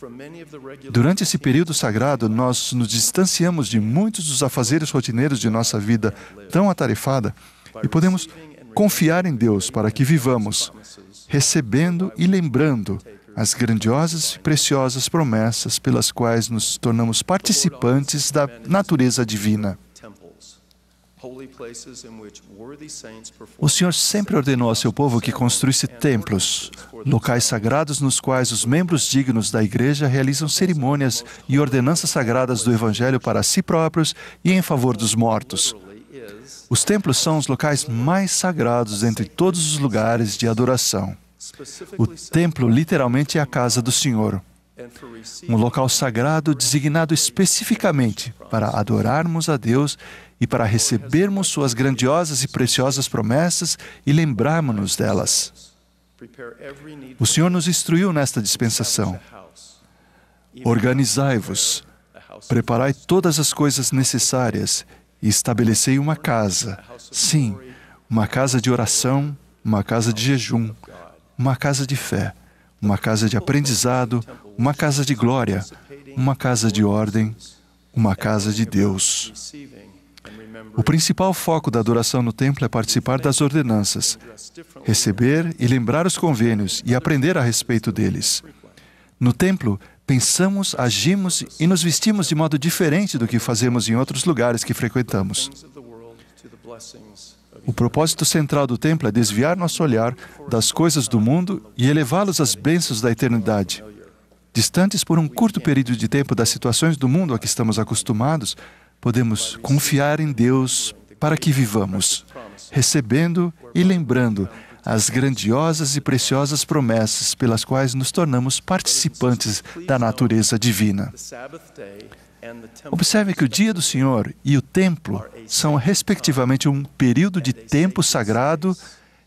Durante esse período sagrado, nós nos distanciamos de muitos dos afazeres rotineiros de nossa vida tão atarefada e podemos confiar em Deus para que vivamos, recebendo e lembrando as grandiosas e preciosas promessas pelas quais nos tornamos participantes da natureza divina. O Senhor sempre ordenou ao seu povo que construísse templos, locais sagrados nos quais os membros dignos da Igreja realizam cerimônias e ordenanças sagradas do Evangelho para si próprios e em favor dos mortos. Os templos são os locais mais sagrados entre todos os lugares de adoração. O templo literalmente é a casa do Senhor, um local sagrado designado especificamente para adorarmos a Deus e para recebermos suas grandiosas e preciosas promessas e lembrarmos-nos delas. O Senhor nos instruiu nesta dispensação. Organizai-vos, preparai todas as coisas necessárias e estabelecei uma casa. Sim, uma casa de oração, uma casa de jejum, uma casa de fé, uma casa de aprendizado, uma casa de glória, uma casa de ordem, uma casa de Deus. O principal foco da adoração no templo é participar das ordenanças, receber e lembrar os convênios e aprender a respeito deles. No templo, pensamos, agimos e nos vestimos de modo diferente do que fazemos em outros lugares que frequentamos. O propósito central do templo é desviar nosso olhar das coisas do mundo e elevá-los às bênçãos da eternidade. Distantes por um curto período de tempo das situações do mundo a que estamos acostumados, podemos confiar em Deus para que vivamos, recebendo e lembrando as grandiosas e preciosas promessas pelas quais nos tornamos participantes da natureza divina. Observe que o dia do Senhor e o templo são, respectivamente, um período de tempo sagrado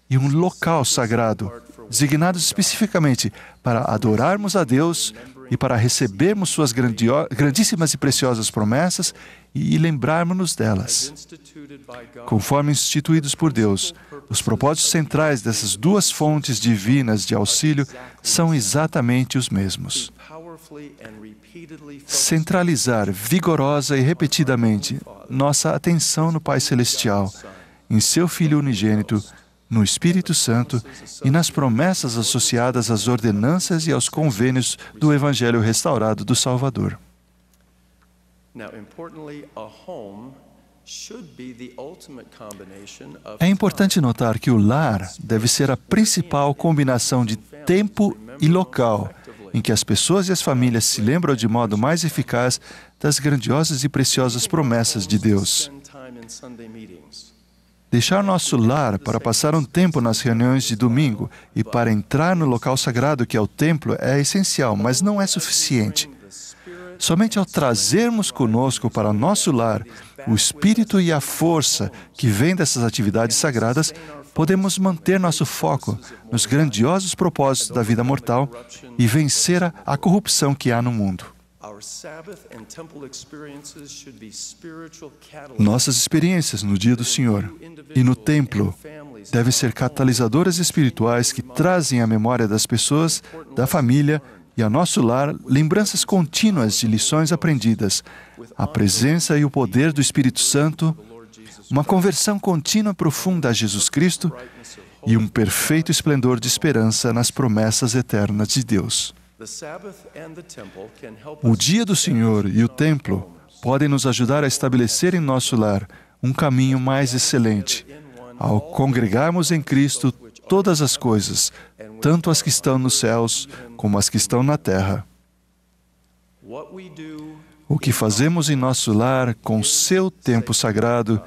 e um local sagrado, designados especificamente para adorarmos a Deus e para recebermos suas grandíssimas e preciosas promessas e lembrarmos-nos delas. Conforme instituídos por Deus, os propósitos centrais dessas duas fontes divinas de auxílio são exatamente os mesmos. Centralizar vigorosa e repetidamente nossa atenção no Pai Celestial, em Seu Filho unigênito, no Espírito Santo e nas promessas associadas às ordenanças e aos convênios do Evangelho restaurado do Salvador. É importante notar que o lar deve ser a principal combinação de tempo e local em que as pessoas e as famílias se lembram de modo mais eficaz das grandiosas e preciosas promessas de Deus. Deixar nosso lar para passar um tempo nas reuniões de domingo e para entrar no local sagrado que é o templo é essencial, mas não é suficiente. Somente ao trazermos conosco para nosso lar o espírito e a força que vem dessas atividades sagradas, podemos manter nosso foco nos grandiosos propósitos da vida mortal e vencer a corrupção que há no mundo. Nossas experiências no dia do Senhor e no templo devem ser catalisadoras espirituais que trazem à memória das pessoas, da família e ao nosso lar lembranças contínuas de lições aprendidas, a presença e o poder do Espírito Santo, uma conversão contínua e profunda a Jesus Cristo e um perfeito esplendor de esperança nas promessas eternas de Deus. O dia do Senhor e o templo podem nos ajudar a estabelecer em nosso lar um caminho mais excelente, ao congregarmos em Cristo todas as coisas, tanto as que estão nos céus como as que estão na terra. O que fazemos em nosso lar com seu tempo sagrado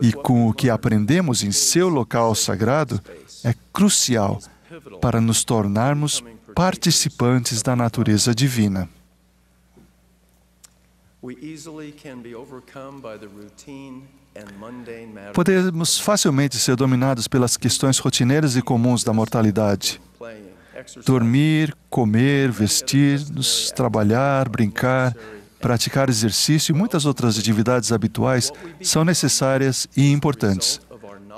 e com o que aprendemos em seu local sagrado é crucial para nos tornarmos participantes da natureza divina. Podemos facilmente ser dominados pelas questões rotineiras e comuns da mortalidade. Dormir, comer, vestir-nos, trabalhar, brincar, praticar exercício e muitas outras atividades habituais são necessárias e importantes.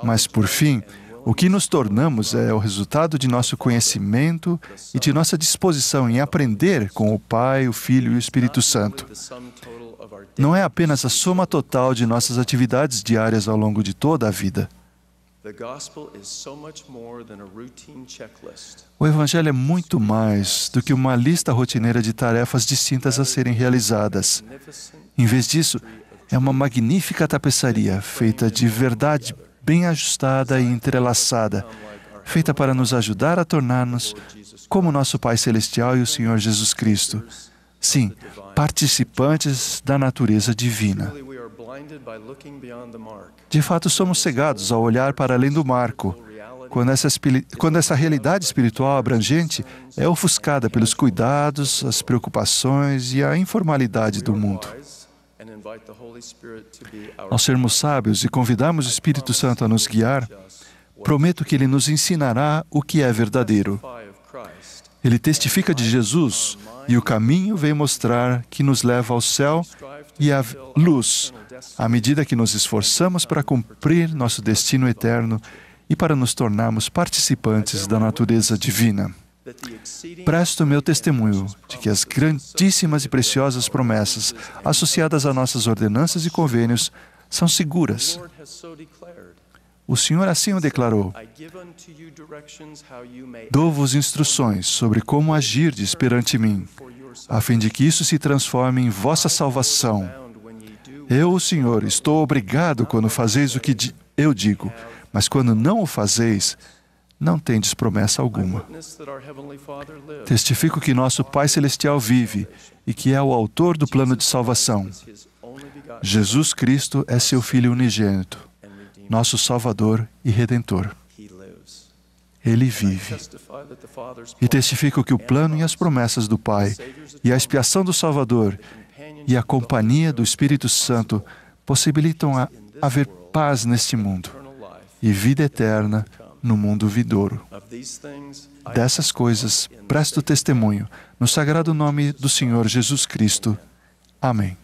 Mas, por fim, o que nos tornamos é o resultado de nosso conhecimento e de nossa disposição em aprender com o Pai, o Filho e o Espírito Santo. Não é apenas a soma total de nossas atividades diárias ao longo de toda a vida. O Evangelho é muito mais do que uma lista rotineira de tarefas distintas a serem realizadas. Em vez disso, é uma magnífica tapeçaria feita de verdade bem ajustada e entrelaçada, feita para nos ajudar a tornar-nos como nosso Pai Celestial e o Senhor Jesus Cristo. Sim, participantes da natureza divina. De fato, somos cegados ao olhar para além do marco, quando essa realidade espiritual abrangente é ofuscada pelos cuidados, as preocupações e a informalidade do mundo. Ao sermos sábios e convidarmos o Espírito Santo a nos guiar, prometo que Ele nos ensinará o que é verdadeiro. Ele testifica de Jesus e o caminho vem mostrar que nos leva ao céu e à luz, à medida que nos esforçamos para cumprir nosso destino eterno e para nos tornarmos participantes da natureza divina. Presto meu testemunho de que as grandíssimas e preciosas promessas associadas a nossas ordenanças e convênios são seguras. O Senhor assim o declarou. Dou-vos instruções sobre como agirdes perante mim, a fim de que isso se transforme em vossa salvação. Eu, o Senhor, estou obrigado quando fazeis o que eu digo, mas quando não o fazeis, não tendes promessa alguma. Testifico que nosso Pai Celestial vive e que é o autor do plano de salvação. Jesus Cristo é seu Filho unigênito, nosso Salvador e Redentor. Ele vive. E testifico que o plano e as promessas do Pai, e a expiação do Salvador, e a companhia do Espírito Santo possibilitam haver paz neste mundo e vida eterna no mundo vindouro. Dessas coisas presto testemunho no sagrado nome do Senhor Jesus Cristo. Amém.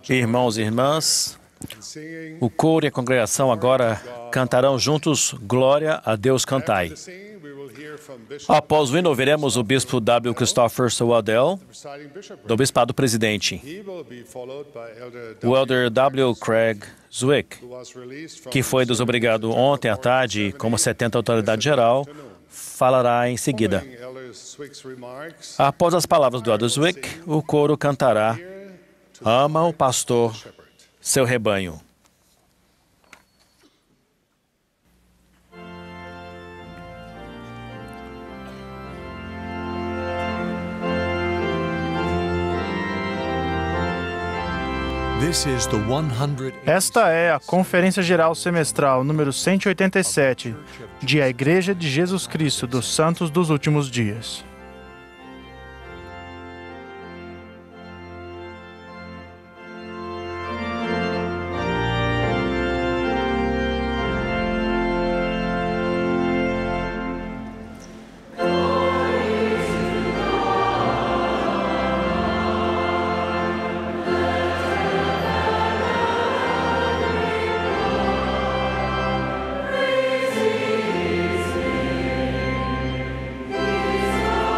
Irmãos e irmãs, o coro e a congregação agora cantarão juntos Glória a Deus Cantai. Após o hino, ouviremos o bispo W. Christopher Swaldell, do Bispado Presidente. O elder W. Craig Zwick, que foi desobrigado ontem à tarde como 70 autoridade geral, falará em seguida. Após as palavras do elder Zwick, o coro cantará Ama o pastor, seu rebanho. Esta é a Conferência Geral Semestral número 187 de A Igreja de Jesus Cristo dos Santos dos Últimos Dias. Praise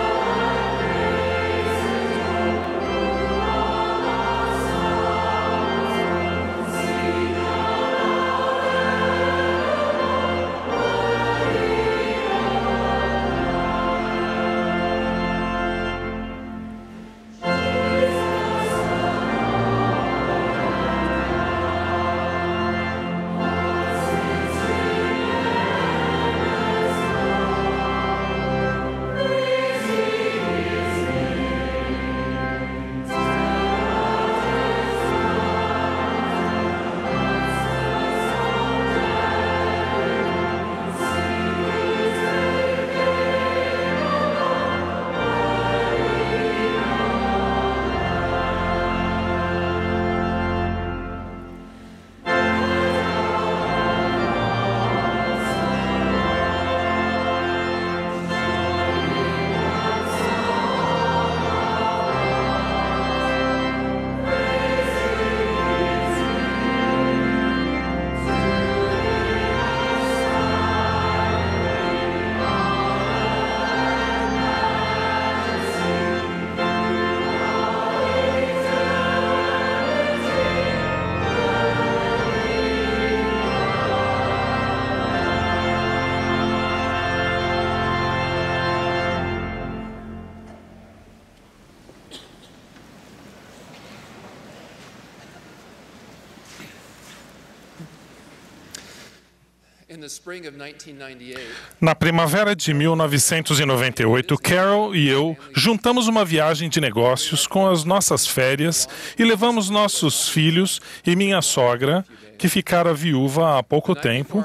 Na primavera de 1998, Carol e eu juntamos uma viagem de negócios com as nossas férias e levamos nossos filhos e minha sogra, que ficara viúva há pouco tempo,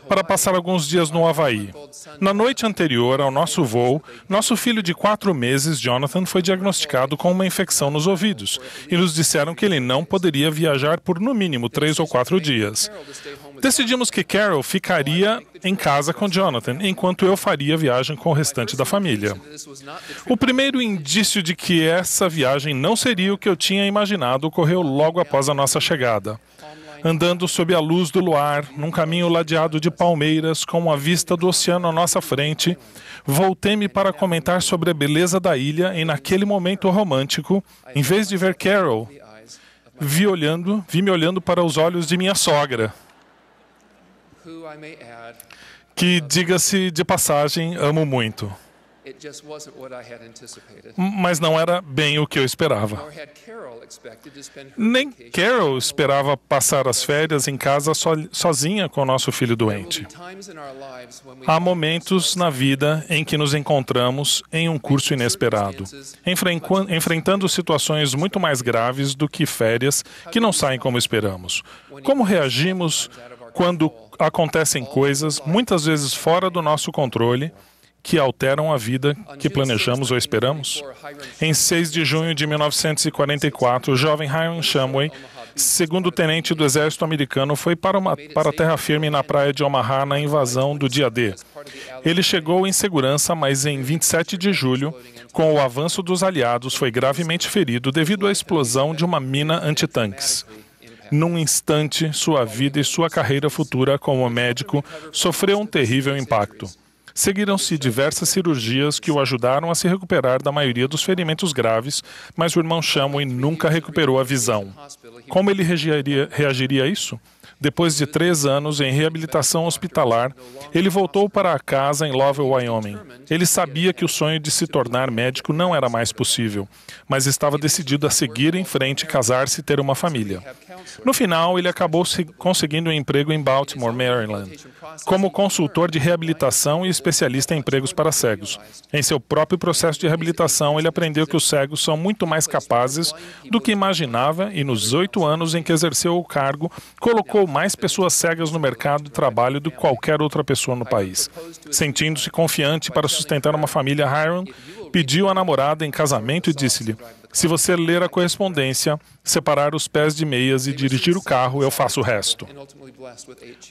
para passar alguns dias no Havaí. Na noite anterior ao nosso voo, nosso filho de 4 meses, Jonathan, foi diagnosticado com uma infecção nos ouvidos e nos disseram que ele não poderia viajar por no mínimo 3 ou 4 dias. Decidimos que Carol ficaria em casa com Jonathan, enquanto eu faria a viagem com o restante da família. O primeiro indício de que essa viagem não seria o que eu tinha imaginado ocorreu logo após a nossa chegada. Andando sob a luz do luar, num caminho ladeado de palmeiras, com a vista do oceano à nossa frente, voltei-me para comentar sobre a beleza da ilha e, naquele momento romântico, em vez de ver Carol, vi-me olhando para os olhos de minha sogra, que, diga-se de passagem, amo muito. Mas não era bem o que eu esperava. Nem Carol esperava passar as férias em casa sozinha com o nosso filho doente. Há momentos na vida em que nos encontramos em um curso inesperado, enfrentando situações muito mais graves do que férias que não saem como esperamos. Como reagimos quando acontecem coisas, muitas vezes fora do nosso controle, que alteram a vida que planejamos ou esperamos? Em 6 de junho de 1944, o jovem Hiram Shumway, segundo-tenente do exército americano, foi para a terra firme na praia de Omaha na invasão do dia D. Ele chegou em segurança, mas em 27 de julho, com o avanço dos aliados, foi gravemente ferido devido à explosão de uma mina antitanques. Num instante, sua vida e sua carreira futura como médico sofreu um terrível impacto. Seguiram-se diversas cirurgias que o ajudaram a se recuperar da maioria dos ferimentos graves, mas o irmão Shumway nunca recuperou a visão. Como ele reagiria a isso? Depois de 3 anos em reabilitação hospitalar, ele voltou para a casa em Lovell, Wyoming. Ele sabia que o sonho de se tornar médico não era mais possível, mas estava decidido a seguir em frente, casar-se e ter uma família. No final, ele acabou conseguindo um emprego em Baltimore, Maryland, como consultor de reabilitação e especialista em empregos para cegos. Em seu próprio processo de reabilitação, ele aprendeu que os cegos são muito mais capazes do que imaginava e, nos 8 anos em que exerceu o cargo, colocou mais pessoas cegas no mercado de trabalho do que qualquer outra pessoa no país. Sentindo-se confiante para sustentar uma família, Hiram pediu à namorada em casamento e disse-lhe: "Se você ler a correspondência, separar os pés de meias e dirigir o carro, eu faço o resto."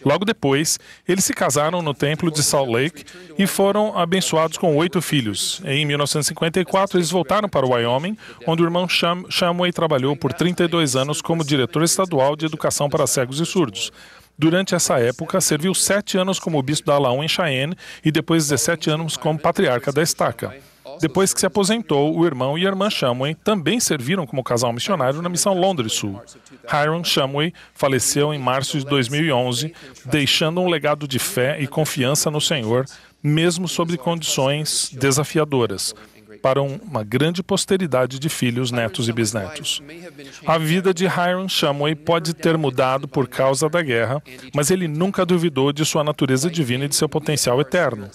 Logo depois, eles se casaram no templo de Salt Lake e foram abençoados com 8 filhos. Em 1954, eles voltaram para o Wyoming, onde o irmão Shumway trabalhou por 32 anos como diretor estadual de educação para cegos e surdos. Durante essa época, serviu 7 anos como bispo da Alaun em Cheyenne e depois 17 anos como patriarca da Estaca. Depois que se aposentou, o irmão e a irmã Shumway também serviram como casal missionário na missão Londres Sul. Hiram Shumway faleceu em março de 2011, deixando um legado de fé e confiança no Senhor, mesmo sob condições desafiadoras, para uma grande posteridade de filhos, netos e bisnetos. A vida de Hiram Shumway pode ter mudado por causa da guerra, mas ele nunca duvidou de sua natureza divina e de seu potencial eterno.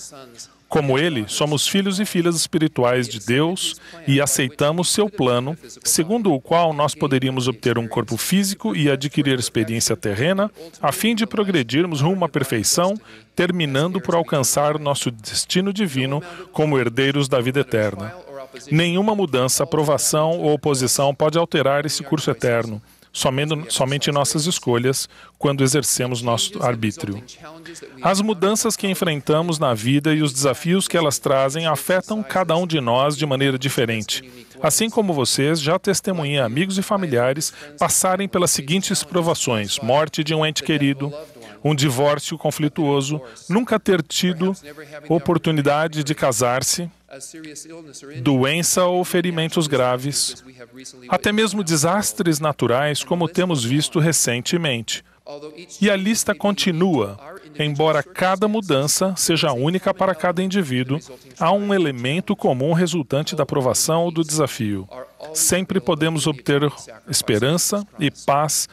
Como ele, somos filhos e filhas espirituais de Deus e aceitamos seu plano, segundo o qual nós poderíamos obter um corpo físico e adquirir experiência terrena, a fim de progredirmos rumo à perfeição, terminando por alcançar nosso destino divino como herdeiros da vida eterna. Nenhuma mudança, aprovação ou oposição pode alterar esse curso eterno. Somente nossas escolhas, quando exercemos nosso arbítrio. As mudanças que enfrentamos na vida e os desafios que elas trazem afetam cada um de nós de maneira diferente. Assim como vocês, já testemunhei amigos e familiares passarem pelas seguintes provações: morte de um ente querido, um divórcio conflituoso, nunca ter tido oportunidade de casar-se, doença ou ferimentos graves, até mesmo desastres naturais, como temos visto recentemente. E a lista continua. Embora cada mudança seja única para cada indivíduo, há um elemento comum resultante da provação ou do desafio. sempre podemos obter esperança e paz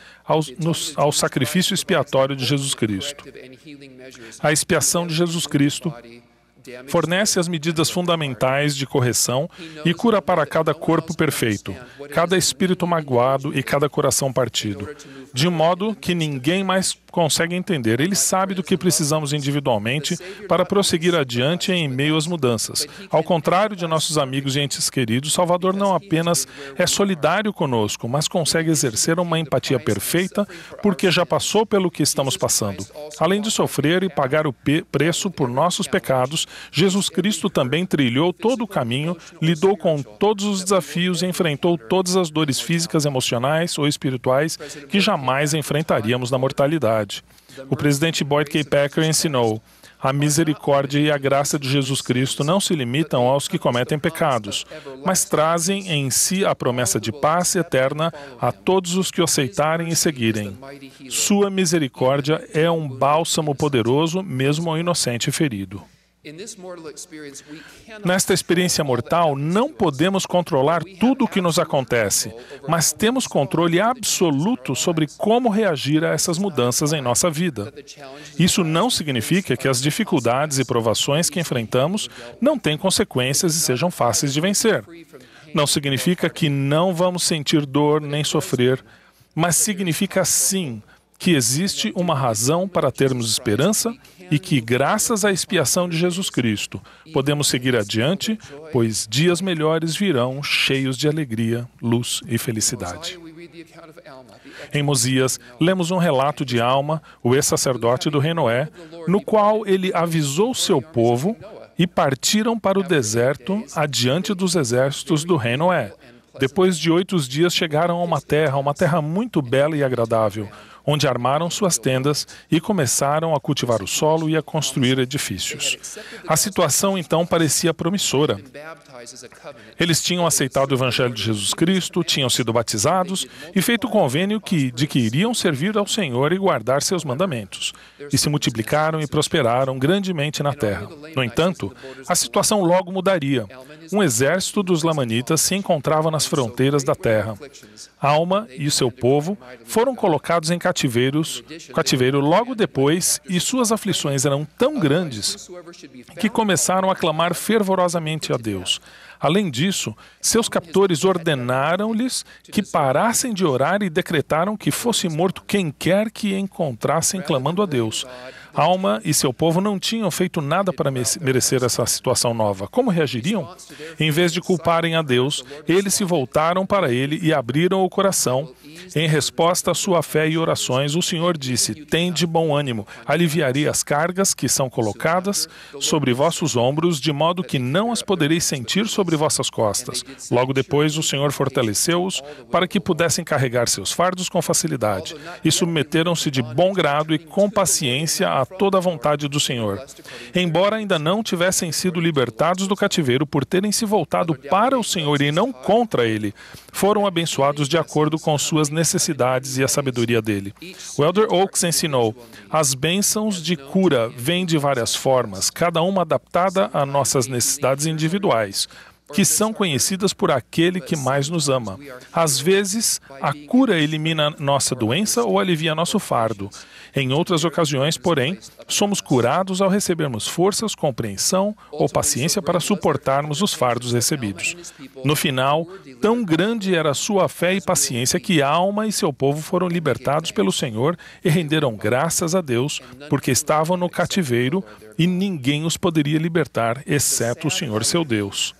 ao sacrifício expiatório de Jesus Cristo. A expiação de Jesus Cristo fornece as medidas fundamentais de correção e cura para cada corpo perfeito, cada espírito magoado e cada coração partido, de modo que ninguém mais consegue entender. Ele sabe do que precisamos individualmente para prosseguir adiante em meio às mudanças. Ao contrário de nossos amigos e entes queridos, Salvador não apenas é solidário conosco, mas consegue exercer uma empatia perfeita porque já passou pelo que estamos passando. Além de sofrer e pagar o preço por nossos pecados, Jesus Cristo também trilhou todo o caminho, lidou com todos os desafios e enfrentou todas as dores físicas, emocionais ou espirituais que jamais enfrentaríamos na mortalidade. O presidente Boyd K. Packer ensinou: a misericórdia e a graça de Jesus Cristo não se limitam aos que cometem pecados, mas trazem em si a promessa de paz eterna a todos os que o aceitarem e seguirem. Sua misericórdia é um bálsamo poderoso, mesmo ao inocente ferido. Nesta experiência mortal, não podemos controlar tudo o que nos acontece, mas temos controle absoluto sobre como reagir a essas mudanças em nossa vida. Isso não significa que as dificuldades e provações que enfrentamos não têm consequências e sejam fáceis de vencer. Não significa que não vamos sentir dor nem sofrer, mas significa sim que existe uma razão para termos esperança e que, graças à expiação de Jesus Cristo, podemos seguir adiante, pois dias melhores virão cheios de alegria, luz e felicidade. Em Mosias, lemos um relato de Alma, o ex-sacerdote do rei Noé, no qual ele avisou seu povo e partiram para o deserto adiante dos exércitos do rei Noé. Depois de 8 dias chegaram a uma terra muito bela e agradável, onde armaram suas tendas e começaram a cultivar o solo e a construir edifícios. A situação então parecia promissora. Eles tinham aceitado o Evangelho de Jesus Cristo, tinham sido batizados e feito o convênio de que iriam servir ao Senhor e guardar seus mandamentos. E se multiplicaram e prosperaram grandemente na terra. No entanto, a situação logo mudaria. Um exército dos Lamanitas se encontrava nas fronteiras da terra. Alma e seu povo foram colocados em cativeiro logo depois, e suas aflições eram tão grandes que começaram a clamar fervorosamente a Deus. Além disso, seus captores ordenaram-lhes que parassem de orar e decretaram que fosse morto quem quer que encontrassem clamando a Deus. Alma e seu povo não tinham feito nada para merecer essa situação nova. Como reagiriam? Em vez de culparem a Deus, eles se voltaram para ele e abriram o coração. Em resposta à sua fé e orações, o Senhor disse: "Tende bom ânimo, aliviarei as cargas que são colocadas sobre vossos ombros, de modo que não as podereis sentir sobre vossas costas." Logo depois, o Senhor fortaleceu-os para que pudessem carregar seus fardos com facilidade, e submeteram-se de bom grado e com paciência a toda a vontade do Senhor. Embora ainda não tivessem sido libertados do cativeiro por terem se voltado para o Senhor e não contra ele, foram abençoados de acordo com suas necessidades e a sabedoria dele. O Elder Oaks ensinou: as bênçãos de cura vêm de várias formas, cada uma adaptada a nossas necessidades individuais, que são conhecidas por aquele que mais nos ama. Às vezes, a cura elimina nossa doença ou alivia nosso fardo. Em outras ocasiões, porém, somos curados ao recebermos forças, compreensão ou paciência para suportarmos os fardos recebidos. No final, tão grande era a sua fé e paciência que Alma e seu povo foram libertados pelo Senhor e renderam graças a Deus, porque estavam no cativeiro e ninguém os poderia libertar, exceto o Senhor seu Deus.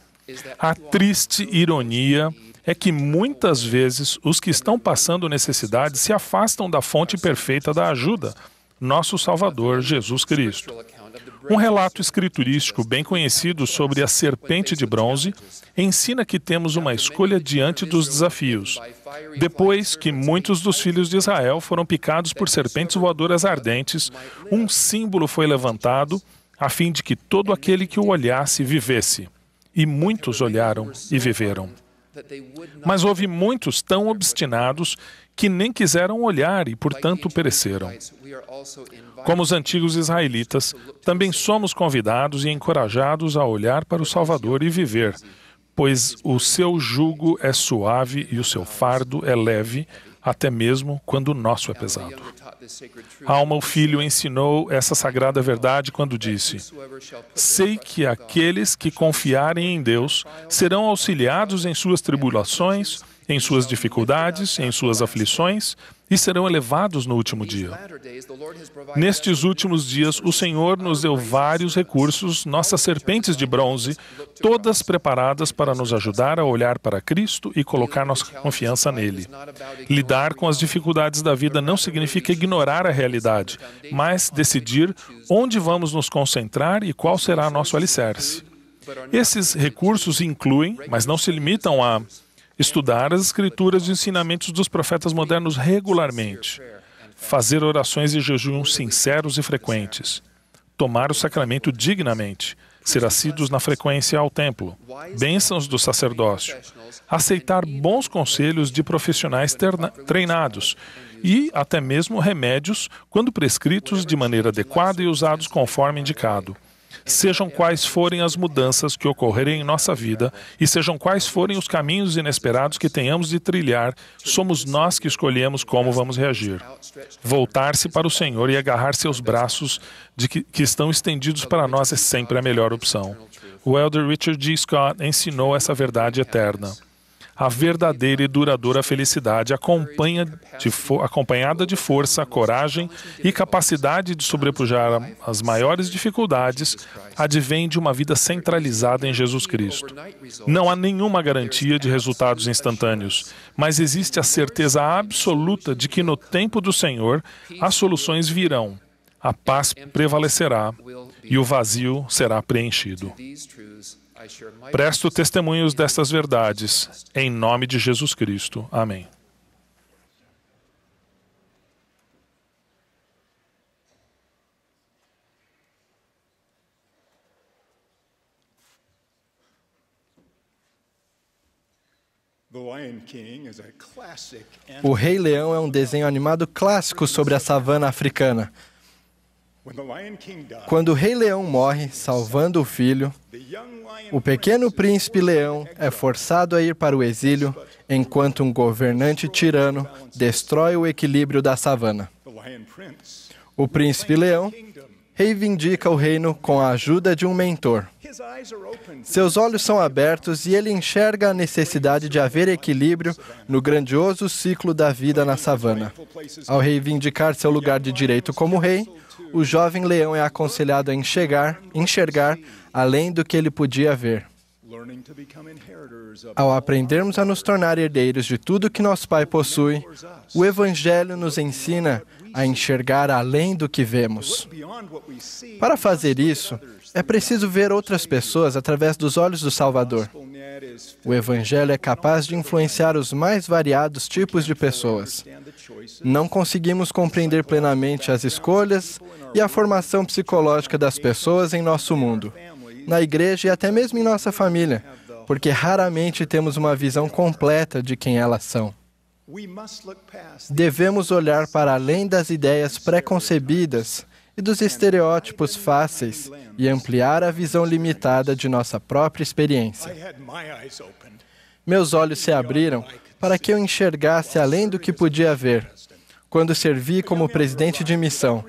A triste ironia é que muitas vezes os que estão passando necessidade se afastam da fonte perfeita da ajuda, nosso Salvador, Jesus Cristo. Um relato escriturístico bem conhecido sobre a serpente de bronze ensina que temos uma escolha diante dos desafios. Depois que muitos dos filhos de Israel foram picados por serpentes voadoras ardentes, um símbolo foi levantado a fim de que todo aquele que o olhasse vivesse. E muitos olharam e viveram. Mas houve muitos tão obstinados que nem quiseram olhar e, portanto, pereceram. Como os antigos israelitas, também somos convidados e encorajados a olhar para o Salvador e viver, pois o seu jugo é suave e o seu fardo é leve, até mesmo quando o nosso é pesado. Alma, o Filho, ensinou essa sagrada verdade quando disse: sei que aqueles que confiarem em Deus serão auxiliados em suas tribulações, em suas dificuldades, em suas aflições, e serão elevados no último dia. Nestes últimos dias, o Senhor nos deu vários recursos, nossas serpentes de bronze, todas preparadas para nos ajudar a olhar para Cristo e colocar nossa confiança nele. Lidar com as dificuldades da vida não significa ignorar a realidade, mas decidir onde vamos nos concentrar e qual será nosso alicerce. Esses recursos incluem, mas não se limitam a estudar as escrituras e ensinamentos dos profetas modernos regularmente, fazer orações e jejuns sinceros e frequentes, tomar o sacramento dignamente, ser assíduos na frequência ao templo, bênçãos do sacerdócio, aceitar bons conselhos de profissionais treinados e até mesmo remédios quando prescritos de maneira adequada e usados conforme indicado. Sejam quais forem as mudanças que ocorrerem em nossa vida e sejam quais forem os caminhos inesperados que tenhamos de trilhar, somos nós que escolhemos como vamos reagir. Voltar-se para o Senhor e agarrar seus braços que estão estendidos para nós é sempre a melhor opção. O elder Richard G. Scott ensinou essa verdade eterna. A verdadeira e duradoura felicidade, acompanhada de força, coragem e capacidade de sobrepujar as maiores dificuldades, advém de uma vida centralizada em Jesus Cristo. Não há nenhuma garantia de resultados instantâneos, mas existe a certeza absoluta de que no tempo do Senhor as soluções virão, a paz prevalecerá e o vazio será preenchido. Presto testemunhos destas verdades, em nome de Jesus Cristo. Amém. O Rei Leão é um desenho animado clássico sobre a savana africana. Quando o Rei Leão morre, salvando o filho, o pequeno príncipe leão é forçado a ir para o exílio, enquanto um governante tirano destrói o equilíbrio da savana. O príncipe leão reivindica o reino com a ajuda de um mentor. Seus olhos são abertos e ele enxerga a necessidade de haver equilíbrio no grandioso ciclo da vida na savana. Ao reivindicar seu lugar de direito como rei, o jovem leão é aconselhado a enxergar além do que ele podia ver. Ao aprendermos a nos tornar herdeiros de tudo que nosso Pai possui, o Evangelho nos ensina a enxergar além do que vemos. Para fazer isso, é preciso ver outras pessoas através dos olhos do Salvador. O Evangelho é capaz de influenciar os mais variados tipos de pessoas. Não conseguimos compreender plenamente as escolhas e a formação psicológica das pessoas em nosso mundo, na igreja e até mesmo em nossa família, porque raramente temos uma visão completa de quem elas são. Devemos olhar para além das ideias pré-concebidas e dos estereótipos fáceis e ampliar a visão limitada de nossa própria experiência. Meus olhos se abriram para que eu enxergasse além do que podia ver. Quando servi como presidente de missão,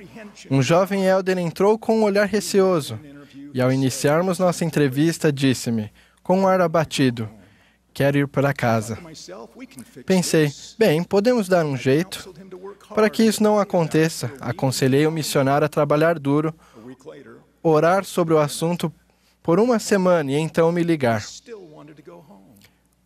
um jovem elder entrou com um olhar receoso e, ao iniciarmos nossa entrevista, disse-me, com um ar abatido: quero ir para casa. Pensei, bem, podemos dar um jeito. Para que isso não aconteça, aconselhei o missionário a trabalhar duro, orar sobre o assunto por uma semana e então me ligar.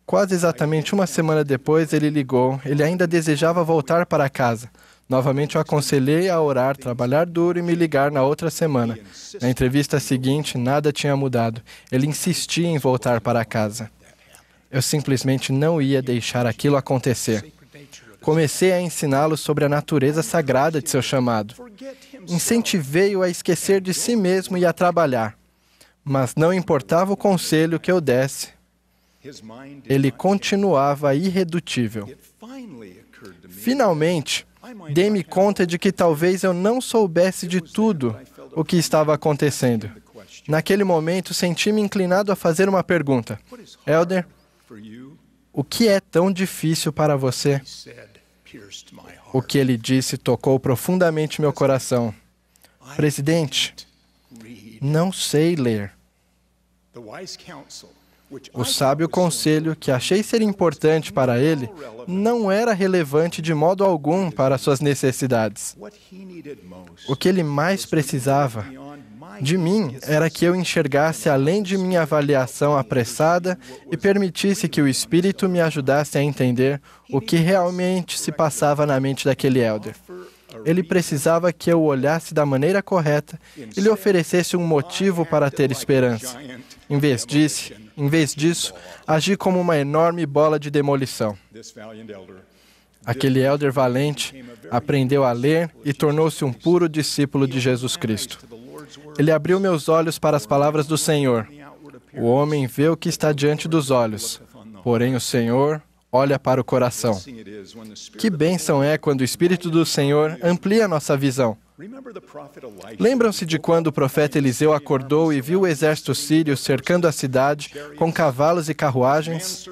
Quase exatamente uma semana depois, ele ligou. Ele ainda desejava voltar para casa. Novamente o aconselhei a orar, trabalhar duro e me ligar na outra semana. Na entrevista seguinte, nada tinha mudado. Ele insistia em voltar para casa. Eu simplesmente não ia deixar aquilo acontecer. Comecei a ensiná-lo sobre a natureza sagrada de seu chamado. Incentivei-o a esquecer de si mesmo e a trabalhar. Mas não importava o conselho que eu desse, ele continuava irredutível. Finalmente, dei-me conta de que talvez eu não soubesse de tudo o que estava acontecendo. Naquele momento, senti-me inclinado a fazer uma pergunta. Elder, o que é tão difícil para você? O que ele disse tocou profundamente meu coração. Presidente, não sei ler. O sábio conselho que achei ser importante para ele não era relevante de modo algum para suas necessidades. O que ele mais precisava de mim era que eu enxergasse além de minha avaliação apressada e permitisse que o Espírito me ajudasse a entender o que realmente se passava na mente daquele elder. Ele precisava que eu o olhasse da maneira correta e lhe oferecesse um motivo para ter esperança. Em vez disso, agi como uma enorme bola de demolição. Aquele elder valente aprendeu a ler e tornou-se um puro discípulo de Jesus Cristo. Ele abriu meus olhos para as palavras do Senhor. O homem vê o que está diante dos olhos, porém o Senhor olha para o coração. Que bênção é quando o Espírito do Senhor amplia nossa visão. Lembram-se de quando o profeta Eliseu acordou e viu o exército sírio cercando a cidade com cavalos e carruagens?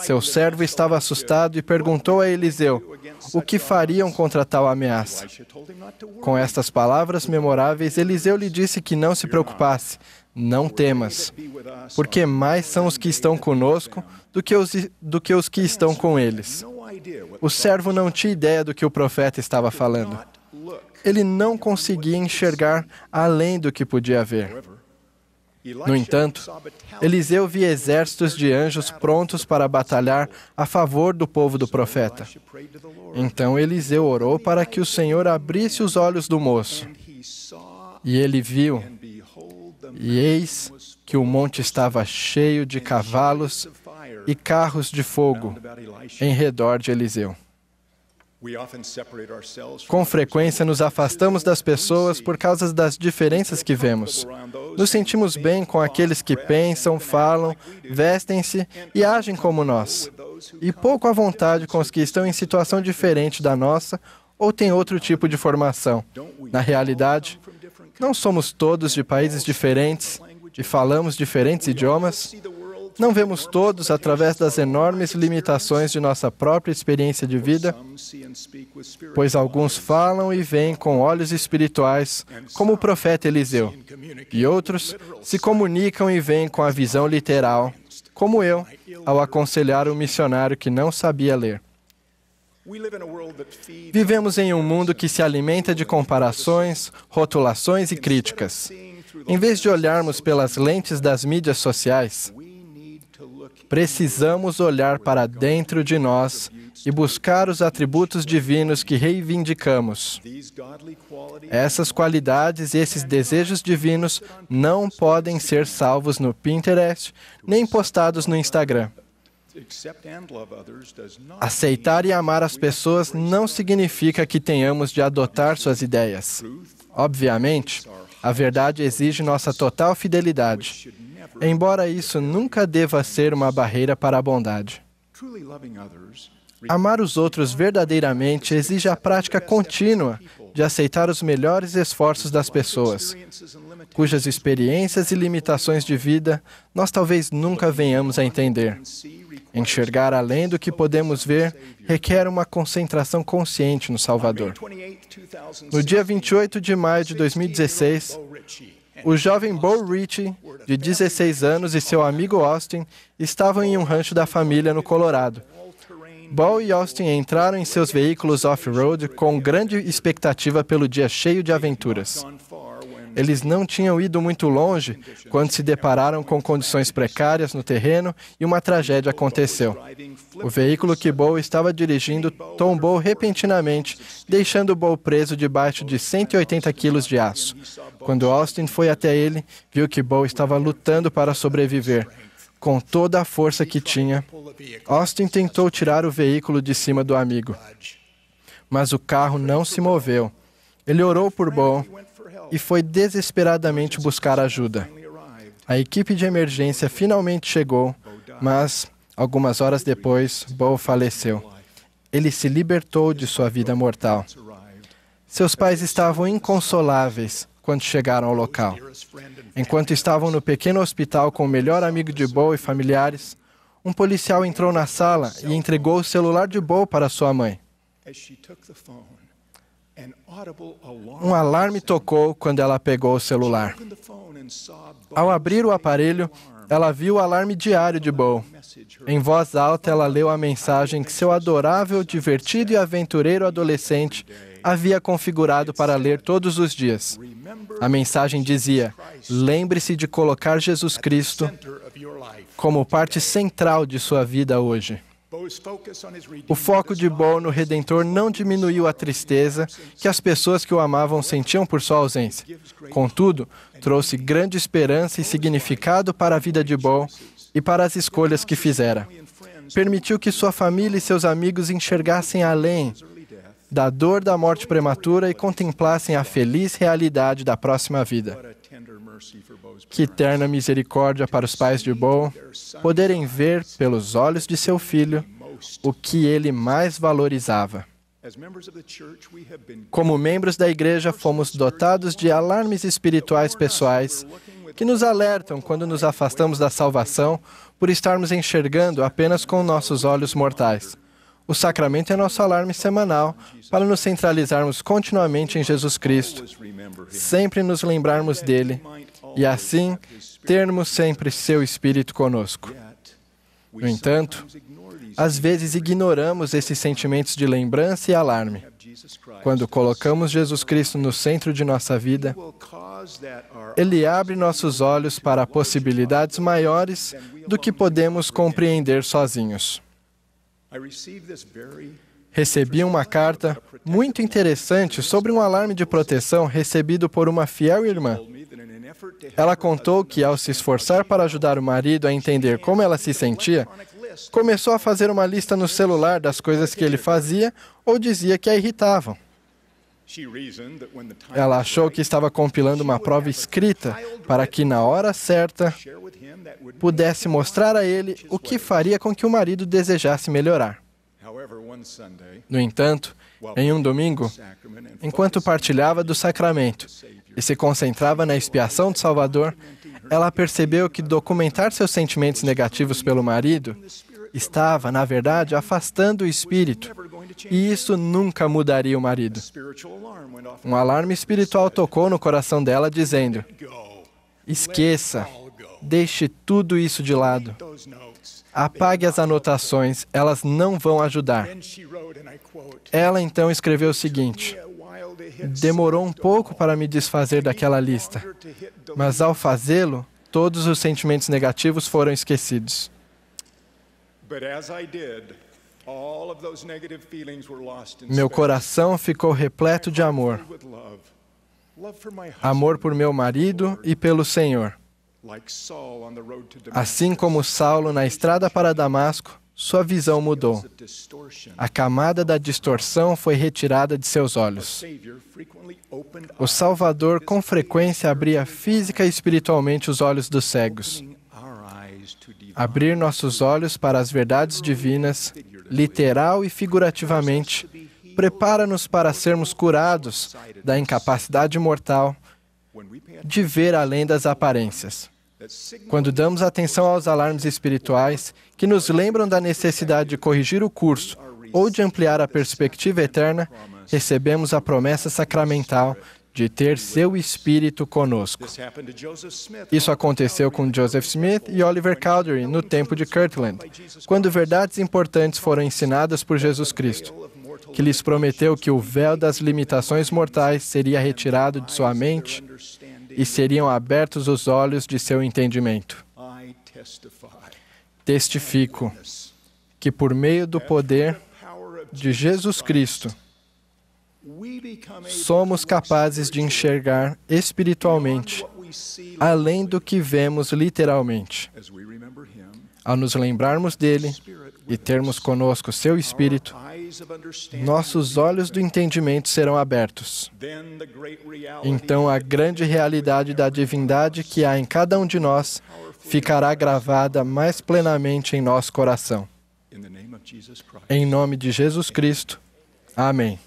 Seu servo estava assustado e perguntou a Eliseu o que fariam contra tal ameaça. Com estas palavras memoráveis, Eliseu lhe disse que não se preocupasse, não temas, porque mais são os que estão conosco do que os que estão com eles. O servo não tinha ideia do que o profeta estava falando. Ele não conseguia enxergar além do que podia ver. No entanto, Eliseu via exércitos de anjos prontos para batalhar a favor do povo do profeta. Então Eliseu orou para que o Senhor abrisse os olhos do moço. E ele viu, e eis que o monte estava cheio de cavalos e carros de fogo em redor de Eliseu. Com frequência nos afastamos das pessoas por causa das diferenças que vemos. Nos sentimos bem com aqueles que pensam, falam, vestem-se e agem como nós, e pouco à vontade com os que estão em situação diferente da nossa ou têm outro tipo de formação. Na realidade, não somos todos de países diferentes e falamos diferentes idiomas. Não vemos todos através das enormes limitações de nossa própria experiência de vida, pois alguns falam e veem com olhos espirituais, como o profeta Eliseu, e outros se comunicam e veem com a visão literal, como eu, ao aconselhar um missionário que não sabia ler. Vivemos em um mundo que se alimenta de comparações, rotulações e críticas. Em vez de olharmos pelas lentes das mídias sociais, precisamos olhar para dentro de nós e buscar os atributos divinos que reivindicamos. Essas qualidades e esses desejos divinos não podem ser salvos no Pinterest nem postados no Instagram. Aceitar e amar as pessoas não significa que tenhamos de adotar suas ideias. Obviamente, a verdade exige nossa total fidelidade, embora isso nunca deva ser uma barreira para a bondade. Amar os outros verdadeiramente exige a prática contínua de aceitar os melhores esforços das pessoas, cujas experiências e limitações de vida nós talvez nunca venhamos a entender. Enxergar além do que podemos ver requer uma concentração consciente no Salvador. No dia 28 de maio de 2016, o jovem Bo Ritchie, de 16 anos, e seu amigo Austin estavam em um rancho da família no Colorado. Bo e Austin entraram em seus veículos off-road com grande expectativa pelo dia cheio de aventuras. Eles não tinham ido muito longe quando se depararam com condições precárias no terreno e uma tragédia aconteceu. O veículo que Bo estava dirigindo tombou repentinamente, deixando Bo preso debaixo de 180 quilos de aço. Quando Austin foi até ele, viu que Bo estava lutando para sobreviver. Com toda a força que tinha, Austin tentou tirar o veículo de cima do amigo. Mas o carro não se moveu. Ele orou por Bo e foi desesperadamente buscar ajuda. A equipe de emergência finalmente chegou, mas, algumas horas depois, Bo faleceu. Ele se libertou de sua vida mortal. Seus pais estavam inconsoláveis, quando chegaram ao local. Enquanto estavam no pequeno hospital com o melhor amigo de Bo e familiares, um policial entrou na sala e entregou o celular de Bo para sua mãe. Um alarme tocou quando ela pegou o celular. Ao abrir o aparelho, ela viu o alarme diário de Bo. Em voz alta, ela leu a mensagem que seu adorável, divertido e aventureiro adolescente havia configurado para ler todos os dias. A mensagem dizia: lembre-se de colocar Jesus Cristo como parte central de sua vida hoje. O foco de Bo no Redentor não diminuiu a tristeza que as pessoas que o amavam sentiam por sua ausência. Contudo, trouxe grande esperança e significado para a vida de Bo e para as escolhas que fizera. Permitiu que sua família e seus amigos enxergassem além da dor da morte prematura e contemplassem a feliz realidade da próxima vida. Que terna misericórdia para os pais de Bo poderem ver pelos olhos de seu filho o que ele mais valorizava. Como membros da igreja, fomos dotados de alarmes espirituais pessoais que nos alertam quando nos afastamos da salvação por estarmos enxergando apenas com nossos olhos mortais. O sacramento é nosso alarme semanal para nos centralizarmos continuamente em Jesus Cristo, sempre nos lembrarmos dele e, assim, termos sempre seu Espírito conosco. No entanto, às vezes ignoramos esses sentimentos de lembrança e alarme. Quando colocamos Jesus Cristo no centro de nossa vida, Ele abre nossos olhos para possibilidades maiores do que podemos compreender sozinhos. Recebi uma carta muito interessante sobre um alarme de proteção recebido por uma fiel irmã. Ela contou que, ao se esforçar para ajudar o marido a entender como ela se sentia, começou a fazer uma lista no celular das coisas que ele fazia ou dizia que a irritavam. Ela achou que estava compilando uma prova escrita para que, na hora certa, pudesse mostrar a ele o que faria com que o marido desejasse melhorar. No entanto, em um domingo, enquanto partilhava do sacramento e se concentrava na expiação do Salvador, ela percebeu que documentar seus sentimentos negativos pelo marido estava, na verdade, afastando o espírito, e isso nunca mudaria o marido. Um alarme espiritual tocou no coração dela, dizendo: esqueça, deixe tudo isso de lado. Apague as anotações, elas não vão ajudar. Ela então escreveu o seguinte: demorou um pouco para me desfazer daquela lista, mas ao fazê-lo, todos os sentimentos negativos foram esquecidos. Meu coração ficou repleto de amor. Amor por meu marido e pelo Senhor. Assim como Saulo na estrada para Damasco, sua visão mudou. A camada da distorção foi retirada de seus olhos. O Salvador com frequência abria física e espiritualmente os olhos dos cegos. Abrir nossos olhos para as verdades divinas, literal e figurativamente, prepara-nos para sermos curados da incapacidade mortal de ver além das aparências. Quando damos atenção aos alarmes espirituais, que nos lembram da necessidade de corrigir o curso ou de ampliar a perspectiva eterna, recebemos a promessa sacramental de ter seu Espírito conosco. Isso aconteceu com Joseph Smith e Oliver Cowdery no tempo de Kirtland, quando verdades importantes foram ensinadas por Jesus Cristo, que lhes prometeu que o véu das limitações mortais seria retirado de sua mente e seriam abertos os olhos de seu entendimento. Testifico que, por meio do poder de Jesus Cristo, somos capazes de enxergar espiritualmente além do que vemos literalmente. Ao nos lembrarmos dele e termos conosco seu Espírito, nossos olhos do entendimento serão abertos. Então a grande realidade da divindade que há em cada um de nós ficará gravada mais plenamente em nosso coração. Em nome de Jesus Cristo. Amém.